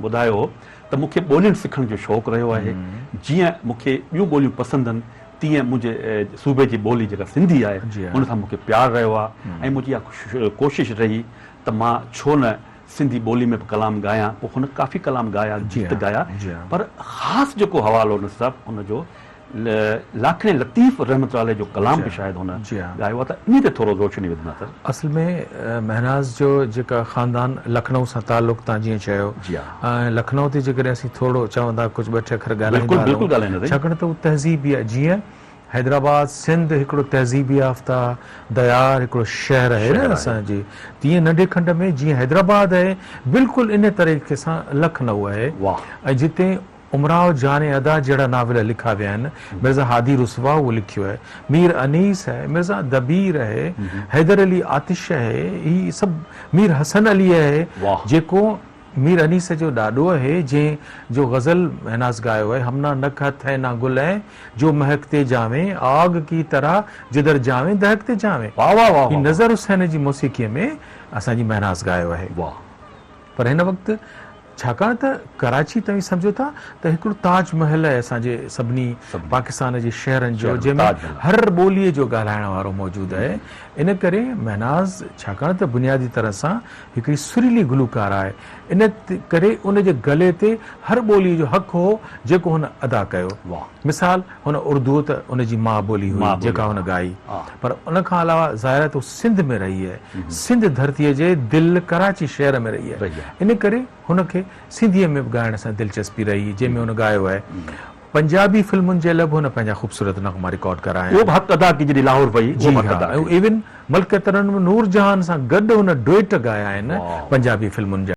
ॿुधायो हो त मूंखे ॿोलियुनि सिखण जो शौक़ु रहियो आहे। जीअं मूंखे ॿियूं ॿोलियूं पसंदि आहिनि, तीअं मुंहिंजे सूबे जी ॿोली जेका सिंधी आहे उन सां मूंखे प्यारु रहियो आहे। ऐं मुंहिंजी इहा कोशिशि रही त मां छो न सिंधी ॿोली में बि कलाम गायां। पोइ हुन काफ़ी कलाम गाया, गीत गाया, पर ख़ासि जेको हवालो नसीर साहिबु हुनजो लाखणे लतीफ़ रहमत अलाह जो कलाम बि शायदि हुन गायो आहे, त इन ते थोरो रोशनी विझंदा सर। असल में महनाज़ जो जेका ख़ानदान लखनऊ सां ताल्लुक़ तव्हां जीअं चयो, ऐं लखनऊ ते जेकॾहिं असीं थोरो चवंदा कुझु ॿ टे अखर बिल्कुलु बिल्कुलु ॻाल्हाईंदासीं, छाकाणि त उहा तहज़ीब आहे। जीअं हैदराबाद सिंध हिकिड़ो तहज़ीब याफ़्ता दयार हिकिड़ो शहर आहे न असांजी, तीअं नंढे खंड में जीअं हैदराबाद आहे बिल्कुलु इन तरीक़े सां लखनऊ आहे। ऐं जिते उमराव जाने अदा जहिड़ा नाविल लिखा विया आहिनि, मिर्ज़ा हादी रुसवा उहो लिखियो आहे, मीर अनीस आहे, मिर्ज़ा दबीर आहे, हैदर अली आतिश आहे, ही सभु मीर हसन अली आहे जेको मीर अनीस जो ॾाॾो आहे, जंहिं जो गज़ल महनाज़ गायो आहे, हमना न खत है ना गुल है जो महकते जावे, आग की तरह जिधर जावे दहकते जावे। वाह वाह वाह, नज़र हुसैन जी मौसीक़ीअ में असांजी महनाज़ गायो आहे। पर हिन वक़्तु छाकाणि त कराची तव्हां सम्झो था त हिकिड़ो ताज महल आहे असांजे सभिनी पाकिस्तान जे शहरनि जो, जंहिंमें हर ॿोलीअ जो ॻाल्हाइण वारो मौजूदु आहे। इन करे महनाज़ छाकाणि त बुनियादी तरह सां हिकिड़ी सुरीली गुलूकार आहे, इन करे उन जे गले ते हर ॿोलीअ जो हक़ हो जेको हुन अदा कयो। मिसाल हुन उर्दू त उन जी माउ ॿोली हुई जेका हुन गाई, पर उन खां अलावा ज़ाहिर तो सिंध में रही आहे, सिंध धरतीअ जे दिलि कराची शहर में रही आहे। इन करे हुनखे सिंधीअ में बि ॻाइण सां दिलचस्पी रही, जंहिंमें हुन गायो आहे। पंजाबी फिल्मुनि जे लाइ बि हुन पंहिंजा ख़ूबसूरत नग़मा रिकॉर्ड कराया, उहो हक़ अदा की जॾहिं लाहौर वई। इवन मलिक तरन्नुम नूर जहान सां गॾु हुन डुएट गाया आहिनि पंजाबी फिल्मुनि जा।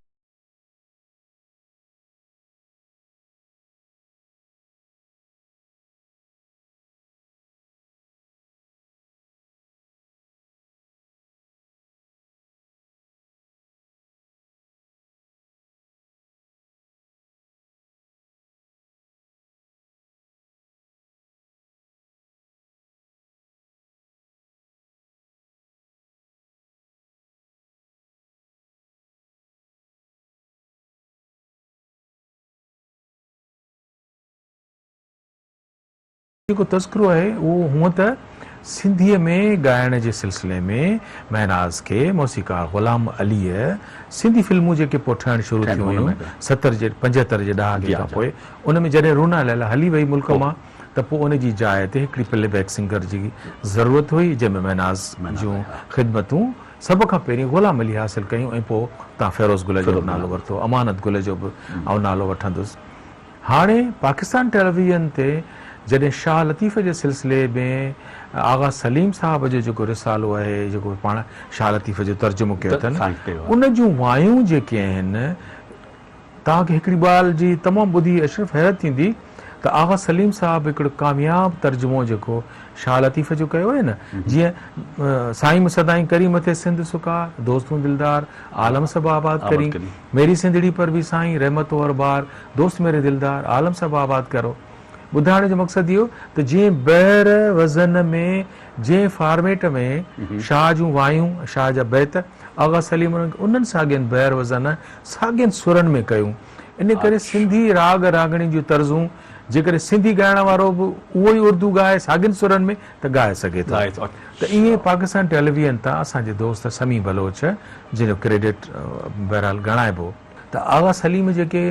जेको तस्करो आहे उहो हूअं त सिंधीअ में ॻाइण जे सिलसिले में महनाज़ खे मौसीक़ार ग़ुलाम अलीअ सिंधी फिल्मूं जेके पोइ ठहणु शुरू थियूं हुयूं 75 जे ॾहाके खां पोइ, उन में जॾहिं रूना लैला हली वई मुल्क मां, त पोइ उन जी जाइ ते हिकिड़ी प्लेबैक सिंगर जी ज़रूरत हुई, जंहिंमें महनाज़ जूं ख़िदमतूं सभ खां पहिरीं ग़ुलाम अली हासिलु कयूं। ऐं पोइ तव्हां फ़िरोज़ गुल जो नालो वरितो, अमानत गुल जो बि आउं नालो वठंदुसि। हाणे पाकिस्तान टेलीविज़न ते जॾहिं शाह लतीफ़ जे सिलसिले में आगा सलीम साहब जो जेको रिसालो आहे, जेको पाण शाह लतीफ़ जो तर्जुमो कयो अथनि, उन जूं वायूं जेके आहिनि, तव्हांखे हिकिड़ी ॻाल्हि जी तमामु ॿुधी अशरफ हैरत थींदी त आगा सलीम साहब हिकिड़ो कामयाबु तर्जुमो जेको शाह लतीफ़ जो कयो आहे न, जीअं साईं मुसदाई करी मथे सिंध सुका, दोस्तूं दिलदार आलम सब आबाद करी, मेरी सिंधड़ी पर भी साईं रहमत हर बार, दोस्त मेरे दिलदार आलम सब आबाद करो। ॿुधाइण जो मक़सदु इहो त जीअं बहर वज़न में जंहिं फॉर्मेट में शाह जूं वायूं, शाह जा बैत आगा सलीम उन्हनि साॻियनि बहर वज़न साॻियनि सुरनि में कयूं। इन करे सिंधी राग रागणी जूं तर्ज़ूं जेकॾहिं सिंधी ॻाइण वारो बि उहो ई उर्दू ॻाए साॻियनि सुरनि में त ॻाए सघे थो। त ईअं पाकिस्तान टेलीविज़न तां असांजे दोस्त समी बलोच जंहिंजो क्रेडिट बहरहाल ॻणाइबो, त आगा सलीम जेके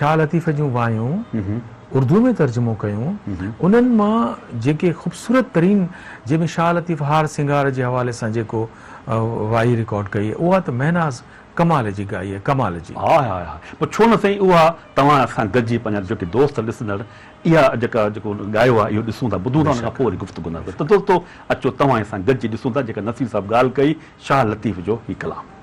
शाह लतीफ़ जूं वायूं उर्दू में तर्जुमो कयूं, उन्हनि मां जेके ख़ूबसूरत तरीन, जंहिंमें शाह लतीफ़ हार सिंगार जे हवाले सां जेको वाई रिकॉर्ड कई आहे, उहा त महनाज़ कमाल जी गाई आहे, कमाल जी। पोइ छो न साईं उहा तव्हां सां गॾिजी पंहिंजा जेके दोस्त ॾिसंदड़ इहा जेको गायो आहे इहो ॾिसूं था, ॿुधूं था, उन खां पोइ वरी गुफ़्तगू न त दोस्तो अचो तव्हां सां गॾिजी ॾिसूं था जेका नसीर साहब ॻाल्हि कई शाह लतीफ़ जो ही कलाम।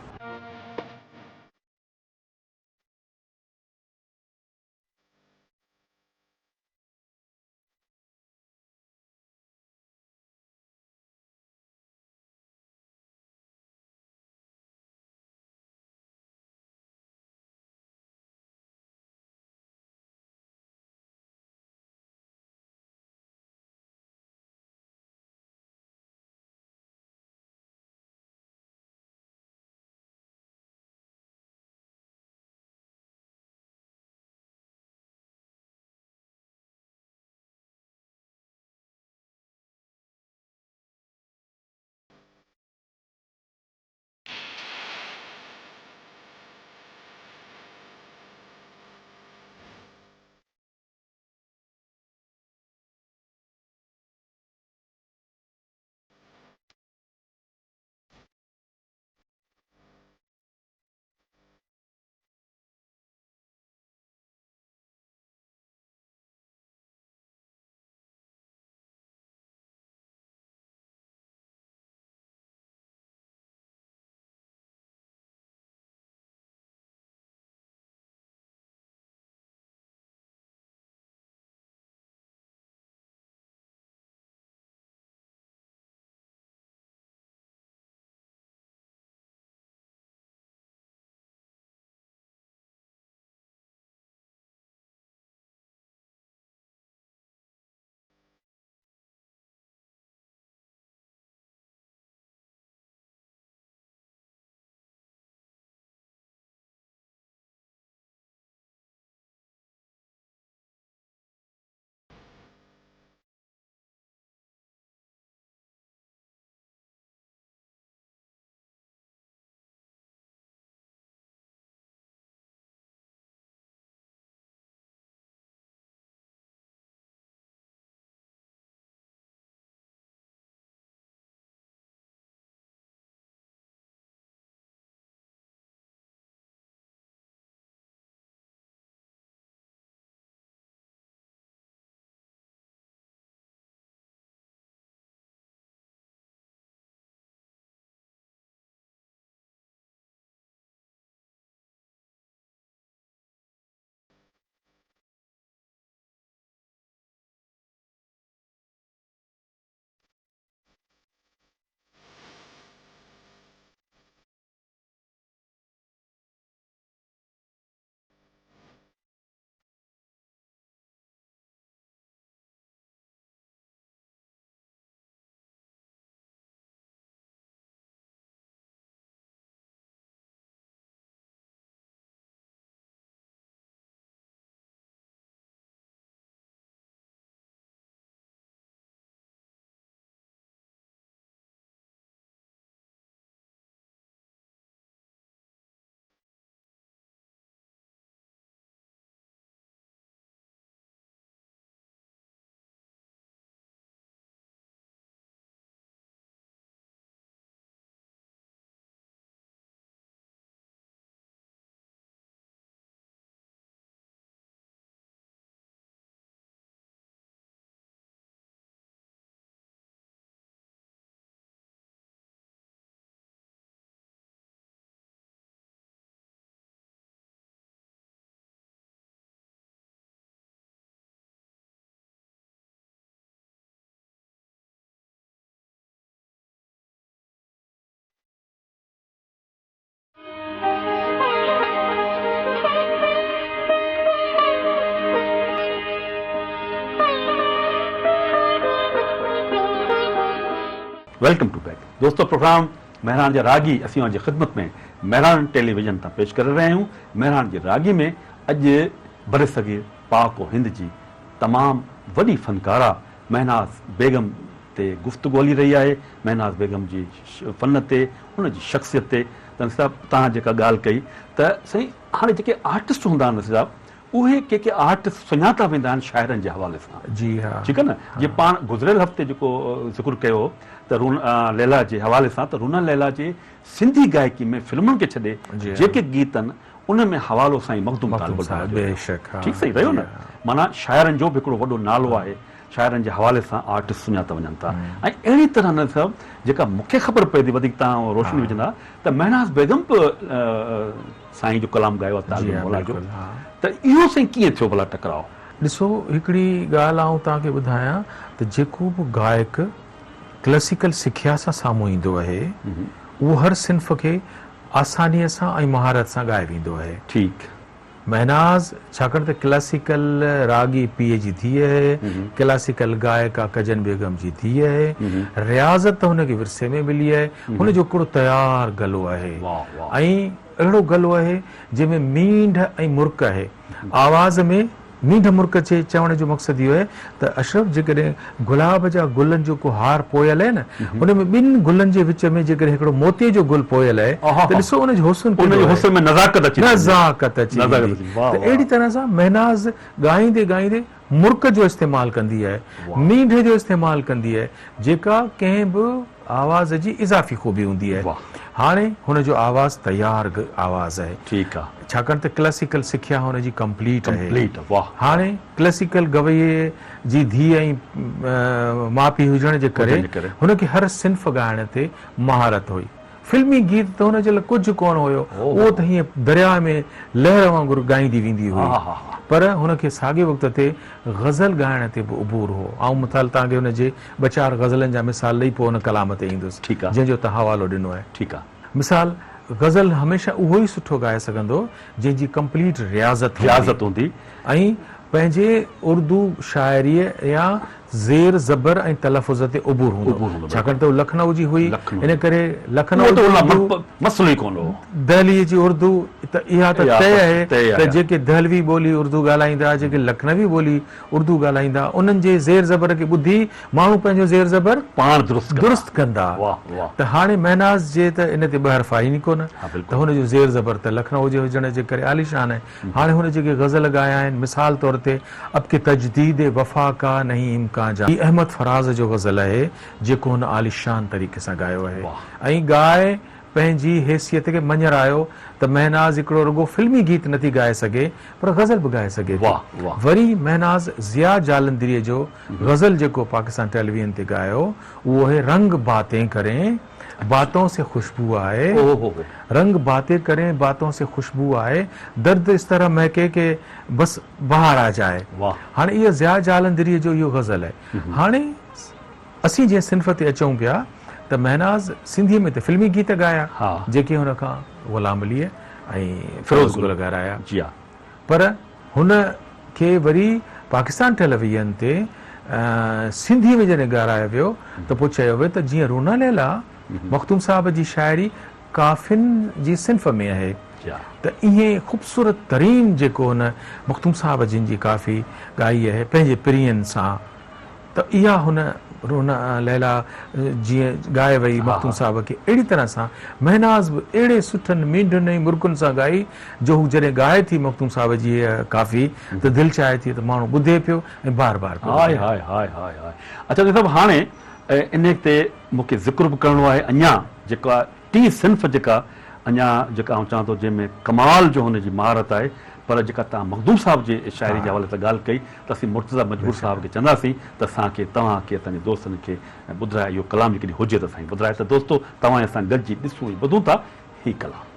वेलकम टू बैक दोस्तों प्रोग्राम मेहरान जे रागी असीं जी ख़िदमत में मेहरान टेलीविजन तां पेश करे रहे आहियूं। मेहरान जे रागी में अॼु बर सग़ीर पाक और हिंद जी तमामु वॾी फ़नकारा महनाज़ बेगम ते गुफ़्तगू हली रही आहे। महनाज़ बेगम जी फ़न ते उन जी शख़्सियत ते तव्हां जेका ॻाल्हि कई त साईं हाणे जेके आर्टिस्ट हूंदा आहिनि साहिबु उहे के आर्टिस्ट सुञाता वेंदा आहिनि शाइरनि जे हवाले सां। जी हा, ठीकु आहे न। जीअं पाण गुज़िरियल हफ़्ते जेको ज़िक्र कयो त लैला जे हवाले सां त रूना लैला जे सिंधी गायकी में फिल्मुनि खे छॾे जेके गीत आहिनि उन में हवालो साईं मखदूम तालिबुल जो। बेशक ठीकु सही रहियो न। माना शाइरनि जो बि हिकिड़ो वॾो नालो आहे, शाइरनि जे हवाले सां आर्टिस्ट सुञाता वञनि था। ऐं अहिड़ी तरह न सभु जेका मूंखे ख़बर पए थी वधीक तव्हां रोशनी विझंदा त महनाज़ बेगम बि साईं जो कलाम ॻायो आहे तालिबुल मौला जो। त इहो साईं कीअं थियो भला टकराव? ॾिसो हिकिड़ी ॻाल्हि आऊं तव्हांखे ॿुधायां त जेको बि गायक क्लासिकल सिख्या सां साम्हूं ईंदो आहे उहो हर सिन्फ़ खे आसानीअ सां ऐं महारत सां ॻाए वेंदो आहे। ठीकु। महनाज़ छाकाणि त क्लासिकल रागी पीए जी धीअ आहे, क्लासिकल गायका कजन बेगम जी धीअ आहे, रियाज़त हुनखे विरसे में मिली आहे, हुनजो हिकिड़ो तयारु गलो आहे ऐं अहिड़ो गलो आहे जंहिंमें मींढ ऐं मुर्क आहे। आवाज़ में मींढ मुर्क चवण जो मक़सदु इहो आहे त अशरफ जेकॾहिं गुलाब जा गुलनि जो को हार पोयल आहे न उन में ॿिनि गुलनि जे विच में जेकॾहिं हिकिड़ो मोतीअ जो गुल पोयल आहे त ॾिसो उनजो हुस्न में नज़ाकत अची वेंदी। त अहिड़ी तरह सां महनाज़ ॻाईंदे ॻाईंदे मुर्क जो इस्तेमालु कंदी आहे, मींढ जो इस्तेमालु कंदी आहे, जेका कंहिं बि आवाज़ जी इज़ाफ़ी ख़ूबी हूंदी आहे। हाणे हुनजो आवाज़ तयारु आवाज़ आहे। ठीकु आहे। छाकाणि त क्लासिकल सिख्या हुनजी कंप्लीट आहे। हाणे क्लासिकल गवैये जी धीअ ऐं माउ पीउ हुजण जे करे हुनखे हर सिन्फ़ ॻाइण ते महारत हुई। फिल्मी गीत त हुनजे लाइ कुझु कोन हुयो, उहो त हीअं दरिया में लहर वांगुरु ॻाईंदी वेंदी हुई, पर हुनखे साॻे वक़्त ते ग़ज़ल ॻाइण ते बि उबूर हो। ऐं मिसाल तव्हांखे हुनजे ॿ चारि ग़ज़लनि जा मिसाल ॾेई पोइ हुन कलाम ते ईंदुसि। ठीकु आहे। जंहिंजो तव्हां हवालो ॾिनो आहे। ठीकु आहे। मिसाल ग़ज़ल हमेशह उहो ई सुठो ॻाए सघंदो जंहिंजी कंप्लीट रियाज़त हूंदी ऐं पंहिंजे उर्दू शाइरीअ या ज़ेर ज़बर ऐं तलफ़ुज़ ते उबूर हूंदो। छाकाणि त लखनऊ जी हुई, इन करे लखनऊ मसलो ई कोन हो। दहलीअ जी उर्दू त इहा त तय आहे त जेके दहलवी ॿोली उर्दू ॻाल्हाईंदा, जेके लखनवी ॿोली उर्दू ॻाल्हाईंदा, उन्हनि जे ज़ेर ज़बर खे ॿुधी माण्हू पंहिंजो ज़ेर ज़बर पाण दुरुस्त कंदा। त हाणे महनाज़ जे त इन ते ॿ हर्फ़ ई कोन, त हुनजो ज़ेर ज़बर त लखनऊ जे हुजण जे करे आलीशान आहे। हाणे हुन जेके ग़ज़ल ॻाया आहिनि, मिसाल तौर ते अब के तजदीद वफ़ा का नहीं इम्कान जा, अहमद फराज़ जो ग़ज़ल आहे जेको हुन आलीशान तरीक़े सां ॻायो आहे ऐं ॻाए पंहिंजी हैसियत खे मञरायो त महनाज़ हिकिड़ो रुगो फिल्मी गीत नथी ॻाए सघे पर ग़ज़ल बि ॻाए सघे। वरी महनाज़ ज़िया जालंधरीअ जो ग़ज़ल जेको पाकिस्तान टेलीविज़न ते ॻायो उहो आहे रंग बातें करें बातों से खुशबू आए, रंग बातें करें बातों से खुशबू आए, दर्द इस तरह महके के बस बाहर आ जाए। हाणे इहो ज़िया जालंधरीअ जो इहो ग़ज़ल आहे। हाणे असीं जंहिं सिन्फ़ ते अचूं पिया त महनाज़ सिंधीअ में त फिल्मी गीत ॻाया जेके हुन खां ग़ुलाम अली ऐं फिरोज़ गुल ॻाराया, पर हुन खे वरी पाकिस्तान टेलीविज़न ते सिंधी में जॾहिं ॻारायो वियो त पोइ चयो वियो त जीअं रूना लैला मखदूम साहब जी शाइरी काफ़िन जी सिन्फ़ में आहे त ईअं ख़ूबसूरत तरीन जेको हुन मखदूम साहब जिन जी काफ़ी ॻाई आहे पंहिंजे प्रियनि सां, त इहा हुन रूना लैला जीअं ॻाए वई मखदूम साहब खे अहिड़ी तरह सां महनाज़ बि अहिड़े सुठनि मींढनि ऐं मुर्कुनि सां ॻाई जो हू जॾहिं ॻाए थी मखदूम साहब जी काफ़ी त दिलि चाहे थी त माण्हू ॿुधे पियो ऐं बार बार। अच्छा साहिबु हाणे इन ते मूंखे ज़िक्र बि करिणो आहे अञा जेका टी सिन्फ़ जेका अञा जेका आउं चवां थो जंहिंमें कमाल जो हुनजी महारत आहे, पर जेका तव्हां मखदूम साहब जे शाइरी जे हवाले सां ॻाल्हि कई त असीं मुर्तज़ा मजबूर साहब खे चवंदासीं त असांखे तव्हांखे असांजे दोस्तनि खे ॿुधाए इहो कलाम जेकॾहिं हुजे त असांखे ॿुधाए। त दोस्तो तव्हां असां गॾिजी ॾिसूं ऐं ॿुधूं था ही कलाम।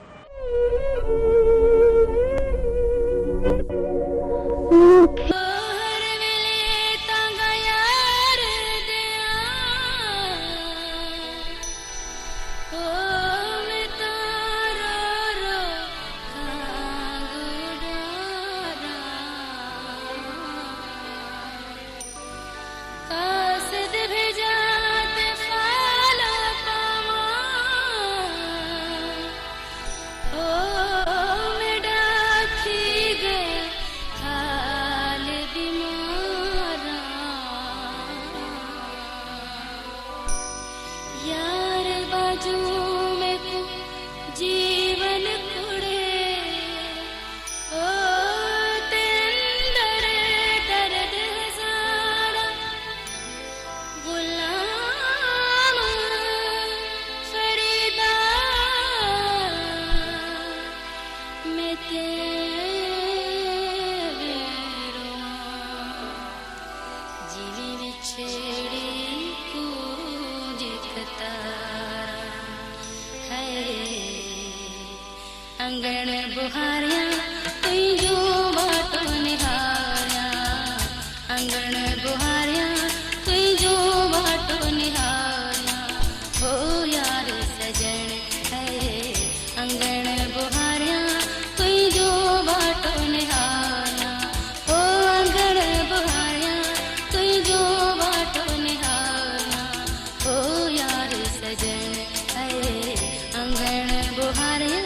कासद भेजात फाला झूमे जीवन कुड़े ओ तेंदर दर्द सारा गुलाम फरीदा मैं तेरे रोआं जीवी विछड़ी कूंज कतारा है अंगण बुहारिया तुझो बाटो निहारिया अंगण बुहारिया तुझो बाटो निहारिया हो यार सजन है अंगण बुहारिया तुझो बाटो निहारिया हो अंगण बुहारिया तुझो बाटो निहारिया हो यार सजन है अंगण बुहारिया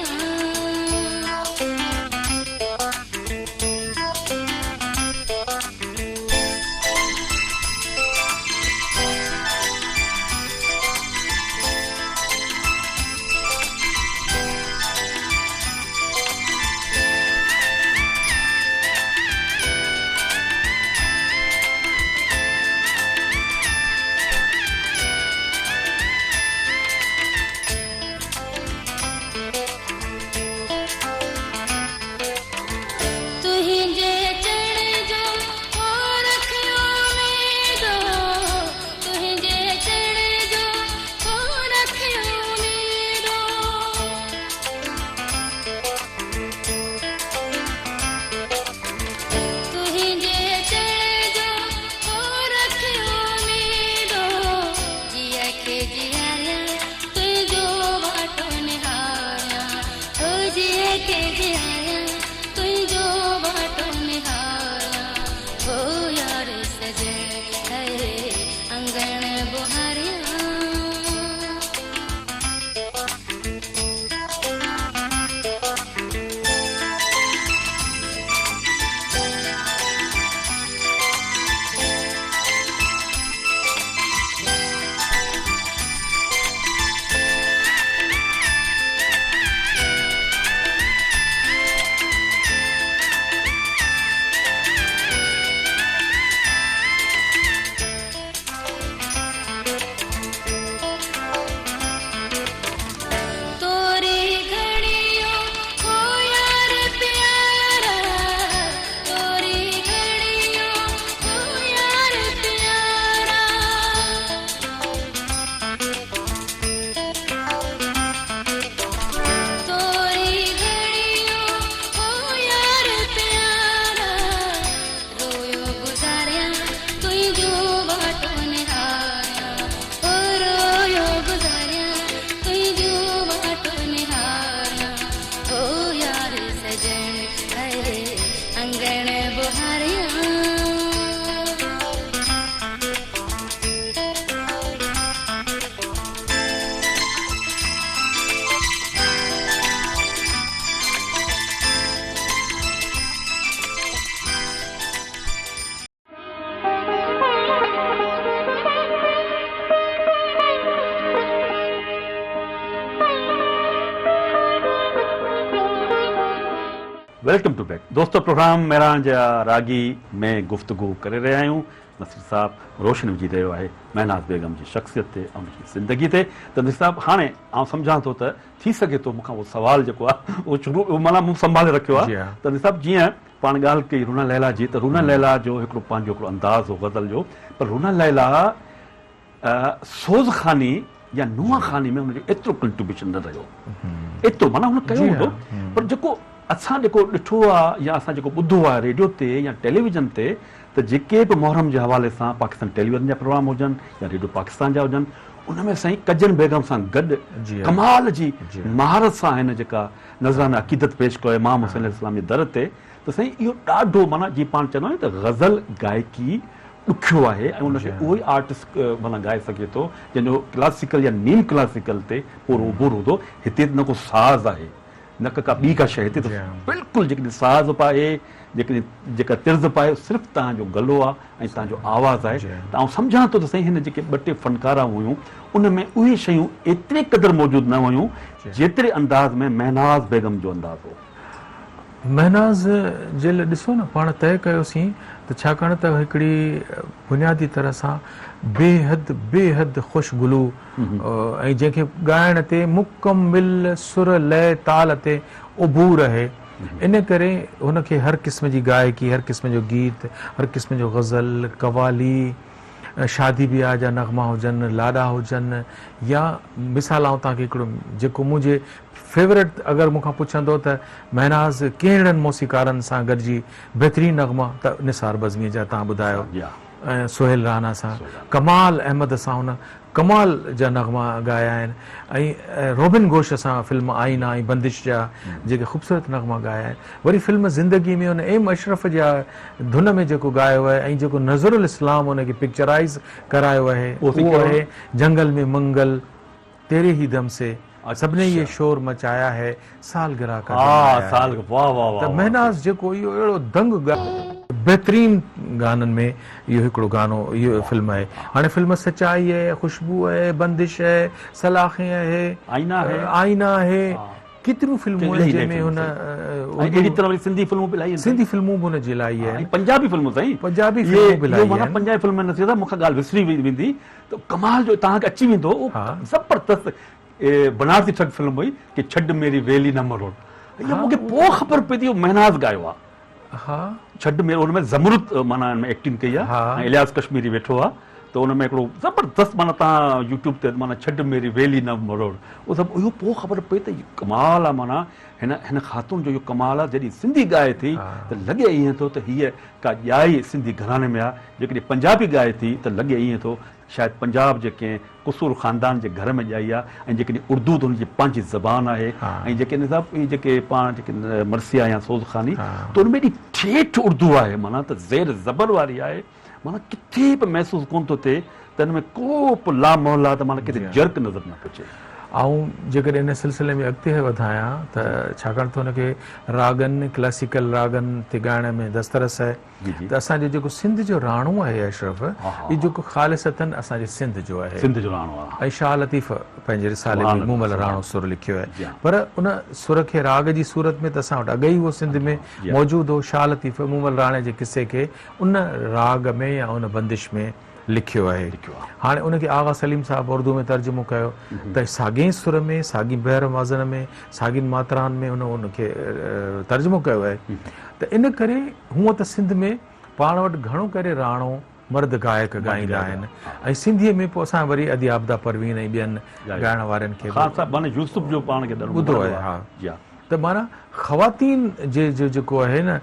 तुहिंजे चढ़ जो ओ रखियो मेदो तुहिंजे चढ़ जो ओ रखियो मेदो तुहिंजे चढ़ जो ओ रखियो मेदो जिया के जियारिया तुझो बाटो निहारिया ओ जिया के जियारिया तुझो बाटो निहारिया हो यार सजन है अंगण बुहारिया तोरी घड़ियों हो यार प्यारा तोरी घड़ियों हो यार प्यारा तोरी घड़ियों हो यार प्यारा रोयो गुजारिया तुझो बाटो निहारिया ओ रोयो गुजारिया तुझो बाटो निहारिया हो यार सजन है अंगण बुहारिया वेलकम टू बैक दोस्तों प्रोग्राम मेरा जा रागी में गुफ्तगू करे रहिया आहियूं नसीर साहब रोशन विझी रहियो आहे महनाज़ बेगम जी शख़्सियत ते ऐं उनजी ज़िंदगी ते त नसीर साहब हाणे आउं सम्झां थो त थी सघे थो मूंखां उहो सवाल जेको आहे उहो शुरू माना मूं संभाले रखियो जी आहे हा। त नसीर साहब जीअं पाण ॻाल्हि कई रूना लैला जी त रूना लैला जो हिकिड़ो पंहिंजो हिकिड़ो अंदाज़ हो ग़ज़ल जो पर रूना लैला सोज़ ख़ानी या नुंहं ख़ानी में हुनजो एतिरो कंट्रीब्यूशन न रहियो एतिरो माना हुन कयो जी हा। हूंदो पर जेको असां जेको ॾिठो आहे या असां जेको ॿुधो आहे रेडियो ते या टेलीविज़न ते त जेके बि मुहर्रम जे हवाले सां पाकिस्तान टेलीविज़न जा प्रोग्राम हुजनि या रेडियो पाकिस्तान जा हुजनि उन में साईं कजन बेगम सां गॾु जी हा। कमाल जी जी हा। महारत सां हिन जेका नज़राना अक़ीदत पेश कयो इमाम हुसैन इस्लाम जे दर ते त साईं इहो ॾाढो माना जीअं पाण चवंदा आहियूं त ग़ज़ल गायकी ॾुखियो आहे ऐं उनखे उहो ई आर्टिस्ट माना ॻाए सघे थो जंहिंजो क्लासिकल या नीम क्लासिकल ते पूरो उबूर हूंदो हिते न को साज़ आहे न का ॿी का शइ हिते त जी हा। बिल्कुलु जेकॾहिं साज़ पाए जेका तिर्ज़ पाए सिर्फ़ु तव्हांजो गलो आहे ऐं तव्हांजो आवाज़ु आहे जी। त आउं सम्झां थो त साईं हिन जेके ॿ टे फनकारा हुयूं उन में उहे शयूं एतिरे क़दुरु मौजूदु न हुयूं जेतिरे अंदाज़ में महनाज़ बेगम जो अंदाज़ हो। महनाज़ जे लाइ ॾिसो न पाण तइ कयोसीं त छाकाणि त हिकिड़ी बुनियादी तरह सां बेहद ख़ुशगुलू ऐं जंहिंखे ॻाइण ते मुकमिल सुर लय ताल ते उबूर आहे, इन करे हुनखे हर क़िस्म जी गायकी, हर क़िस्म जो गीत, हर क़िस्म जो ग़ज़ल, कवाली, शादी ब्याह जा नग़मा हुजनि, लाॾा हुजनि, या मिसाल आउं तव्हांखे हिकिड़ो जेको मुंहिंजे फेवरेट अगरि मूंखां पुछंदो त महनाज़ कहिड़नि मौसीकारनि सां गॾिजी बहितरीनु नग़मा, त निसार बज़मी जा तव्हां ॿुधायो, ऐं सोहेल राना सां, कमाल अहमद सां हुन कमाल जा नग़मा ॻाया आहिनि, ऐं रोबिन घोष सां फिल्म आईना ऐं बंदिश जा जेके ख़ूबसूरत नग़मा ॻाया आहिनि। वरी फिल्म ज़िंदगी में हुन एम अशरफ जा धुन में जेको ॻायो आहे ऐं जेको नज़रुल इस्लाम हुनखे पिक्चराइज़ करायो आहे उहो आहे जंगल में मंगल, तेरे ही दम से सबने ये शोर मचाया है, सालगिरह का दिन आया है। वाह वाह वाह। त महनाज़ जेको इहो अहिड़ो दंग बहितरीन गाननि में इहो हिकिड़ो गानो, इहो फिल्म आहे। हाणे फिल्म सचाई है, खुशबू है, बंदिश है, सलाखें है, आईना है, केतिरियूं फिल्मूं आहिनि जंहिंमें हुन अहिड़ी तरह वरी सिंधी फिल्मूं बि इलाही आहिनि। सिंधी फिल्मूं बि हुन जी इलाही आहिनि, पंजाबी फिल्मूं साईं, पंजाबी फिल्मूं बि इलाही माना आहिनि। पंजाबी फिल्म में न थियो त मूंखे ॻाल्हि विसरी वेंदी त कमाल जो तव्हांखे अची वेंदो। ज़बरदस्त बनारसी ठग फिल्म हुई कि छॾ मेरी वेली न मरोड़, इहो मूंखे पोइ ख़बर पई थी महनाज़ ॻायो आहे। हा, छॾ में हुनमें ज़मरुद माना एक्टिंग कई आहे, इलियास कश्मीरी वेठो आहे, त हुन में हिकिड़ो ज़बरदस्त माना तव्हां यूट्यूब ते माना छॾ मेरी वेली न मरोड़, उहो सभु इहो पोइ ख़बर पई त कमाल आहे। माना हिन ख़ातून जो इहो कमाल आहे, जॾहिं सिंधी ॻाए थी त लॻे ईअं थो त हीअ का ॼाई सिंधी घराने में आहे, जेकॾहिं पंजाबी ॻाए थी त लॻे ईअं थो शायदि पंजाब जे कंहिं कुसूर ख़ानदान जे घर में ॼाई आहे, ऐं जेकॾहिं उर्दू त हुनजी पंहिंजी ज़बान आहे, ऐं जेके जेके पाण जेके मरसिया या सोज़ ख़ानी त हुनमें एॾी ठेठ उर्दू आहे, माना त ज़ेर ज़बर वारी आहे, माना किथे बि महसूसु कोन थो थिए त हिन में को बि ला मोहला त माना किथे जर्क नज़र न अचे। ऐं जेकॾहिं इन सिलसिले में अॻिते वधायां त छाकाणि त हुनखे रागनि, क्लासिकल रागनि ते ॻाइण में दस्तरस आहे, त असांजो जेको सिंध जो राणो आहे अशरफ, इहो जेको ख़ालिसतन असांजे सिंध जो आहे, सिंध जो राणो आहे। ऐं शाह लतीफ़ पंहिंजे रिसाले में मूमल राणो सुर लिखियो आहे, पर उन सुर खे राग जी सूरत में त असां वटि अॻई उहो सिंध में मौजूदु हो। शाह लतीफ़ मूमल राणे जे किसे खे उन राग में या उन बंदिश में लिखियो आहे। हाणे उनखे आगा सलीम साहब उर्दू में तर्जुमो कयो त साॻिए सुर में, साॻी बहर वाज़न में, साॻियुनि मात्रान में उनखे तर्जुमो कयो आहे। त इन करे हूअं त सिंध में पाण वटि घणो करे राणो मर्द गायक ॻाईंदा आहिनि, ऐं सिंधीअ में पोइ असां वरी अदियाबदा परवीन ऐं ॿियनि ॻाइण वारनि खे यूसुफ जो पाण खे ॿुधो आहे। हा, त माना ख़वातीन जे जेको आहे न,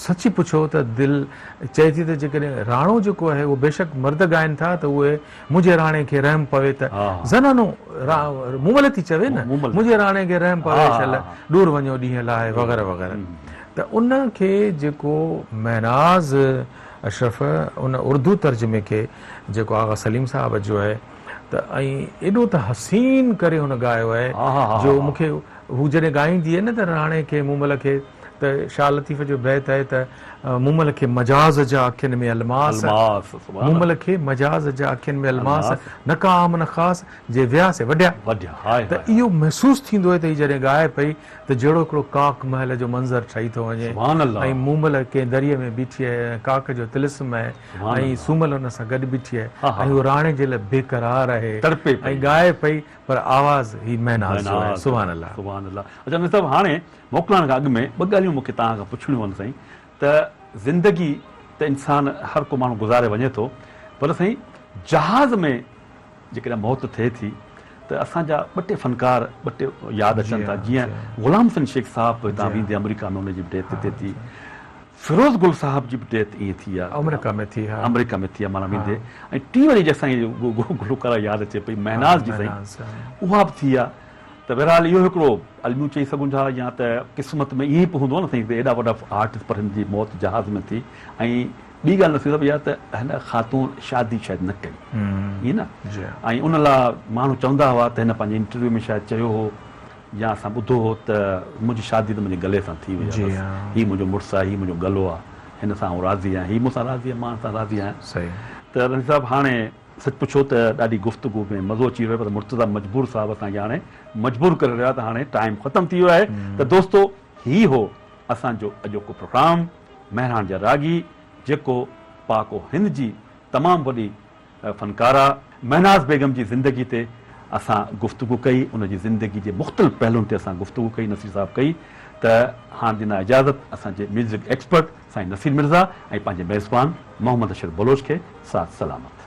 सची पुछो त दिलि चए थी त जेकॾहिं राणो जेको आहे उहो बेशक मर्द ॻाइनि था त उहे मुंहिंजे राणे खे रहम पवे, त ज़नानो मूमल थी चवे न, मुंहिंजे राणे खे रहम पवे छल, दूर वञो ॾींहं लाइ वग़ैरह वग़ैरह। त उनखे जेको महनाज़ अशरफ उन उर्दू तर्जुमे खे जेको आगा सलीम साहब जो आहे, त ऐं एॾो त हसीन करे हुन ॻायो आहे जो मूंखे हू जॾहिं ॻाईंदी आहे न त राणे खे मूमल खे, त शाह लतीफ़ जो बैत आहे त मूमल खे मजाज़ जा अखियुनि में अलमास, मूमल खे मजाज़ जा अखियुनि में अलमास, नका आमन ख़ासि जे वियासीं वॾिया। त इहो महसूसु थींदो आहे त हीअ जॾहिं ॻाए पई त जहिड़ो हिकिड़ो काक महल जो मंज़र ठही थो वञे, ऐं मूमल कंहिं दरिए में बीठी आहे, काक जो तिलिस्म आहे, ऐं सूमल हुन सां गॾु बीठी आहे, ऐं उहो राणे जे लाइ बेक़रार आहे ऐं ॻाए पई, पर आवाज़ ही महनाज़ जो आहे। सुभान अल्लाह, सुभान अल्लाह। अच्छा मिस्टर, हाणे मोकिलण खां अॻु में ॿ ॻाल्हियूं मूंखे तव्हां खां पुछणियूं आहिनि साईं, त ज़िंदगी त इंसान हर को माण्हू गुज़ारे वञे थो, पर साईं जहाज़ में जेकॾहिं मौत थिए थी त असांजा ॿ टे फनकार ॿ टे यादि अचनि था, जीअं ग़ुलाम हसन शेख साहब हितां वेंदे अमेरिका में हुनजी डेथ थिए थी, फिरोज़ गुल साहब जी बि डेथ ईअं थी आहे, अमेरिका में थी आहे माना वेंदे, ऐं टी वरी जे असांजी गुलकारा यादि अचे पई महनाज़ जी साईं, उहा बि थी आहे। त बहरहाल इहो हिकिड़ो अलमियूं चई सघूं था, या त क़िस्मत में ईअं ई हूंदो आहे न साईं, एॾा वॾा आर्टिस्ट पर हिन जी मौत जहाज़ में थी। ऐं ॿी ॻाल्हि न थी सघे त हिन ख़ातून शादी शायदि न कई, ईअं न, ऐं उन लाइ माण्हू चवंदा हुआ त हिन पंहिंजे इंटरव्यू में शायदि चयो हो त या असां ॿुधो हो त मुंहिंजी शादी त मुंहिंजे गले सां थी वई जी आहे, हाँ। हीउ मुंहिंजो मुड़ुसु आहे, हीउ मुंहिंजो गलो आहे, हिन सां आउं राज़ी आहियां, हीउ मूंसां राज़ी आहे, मां सां राज़ी आहियां। सही। त रनी साहब हाणे सच पुछो त ॾाढी गुफ़्तगू में मज़ो अची वियो, पर मुर्तज़ा मजबूर साहब असांखे हाणे मजबूर करे रहिया, त हाणे टाइम ख़तमु थी वियो आहे। त दोस्तो ही हो असांजो अॼोको प्रोग्राम महिराण जा रागी, जेको पाको हिंद जी तमामु वॾी फ़नकारा महनाज़ बेगम जी ज़िंदगी ते असां गुफ़्तगू कई, उनजी ज़िंदगी जे मुख़्तलिफ़ पहलुनि ते असां गुफ़्तगू कई, नसीर साहब कई। त हाणे ॾिना इजाज़त असांजे म्यूज़िक एक्सपर्ट साईं नसीर मिर्ज़ा ऐं पंहिंजे मेज़बान मोहम्मद अशरफ बलोच खे साथ सलामत।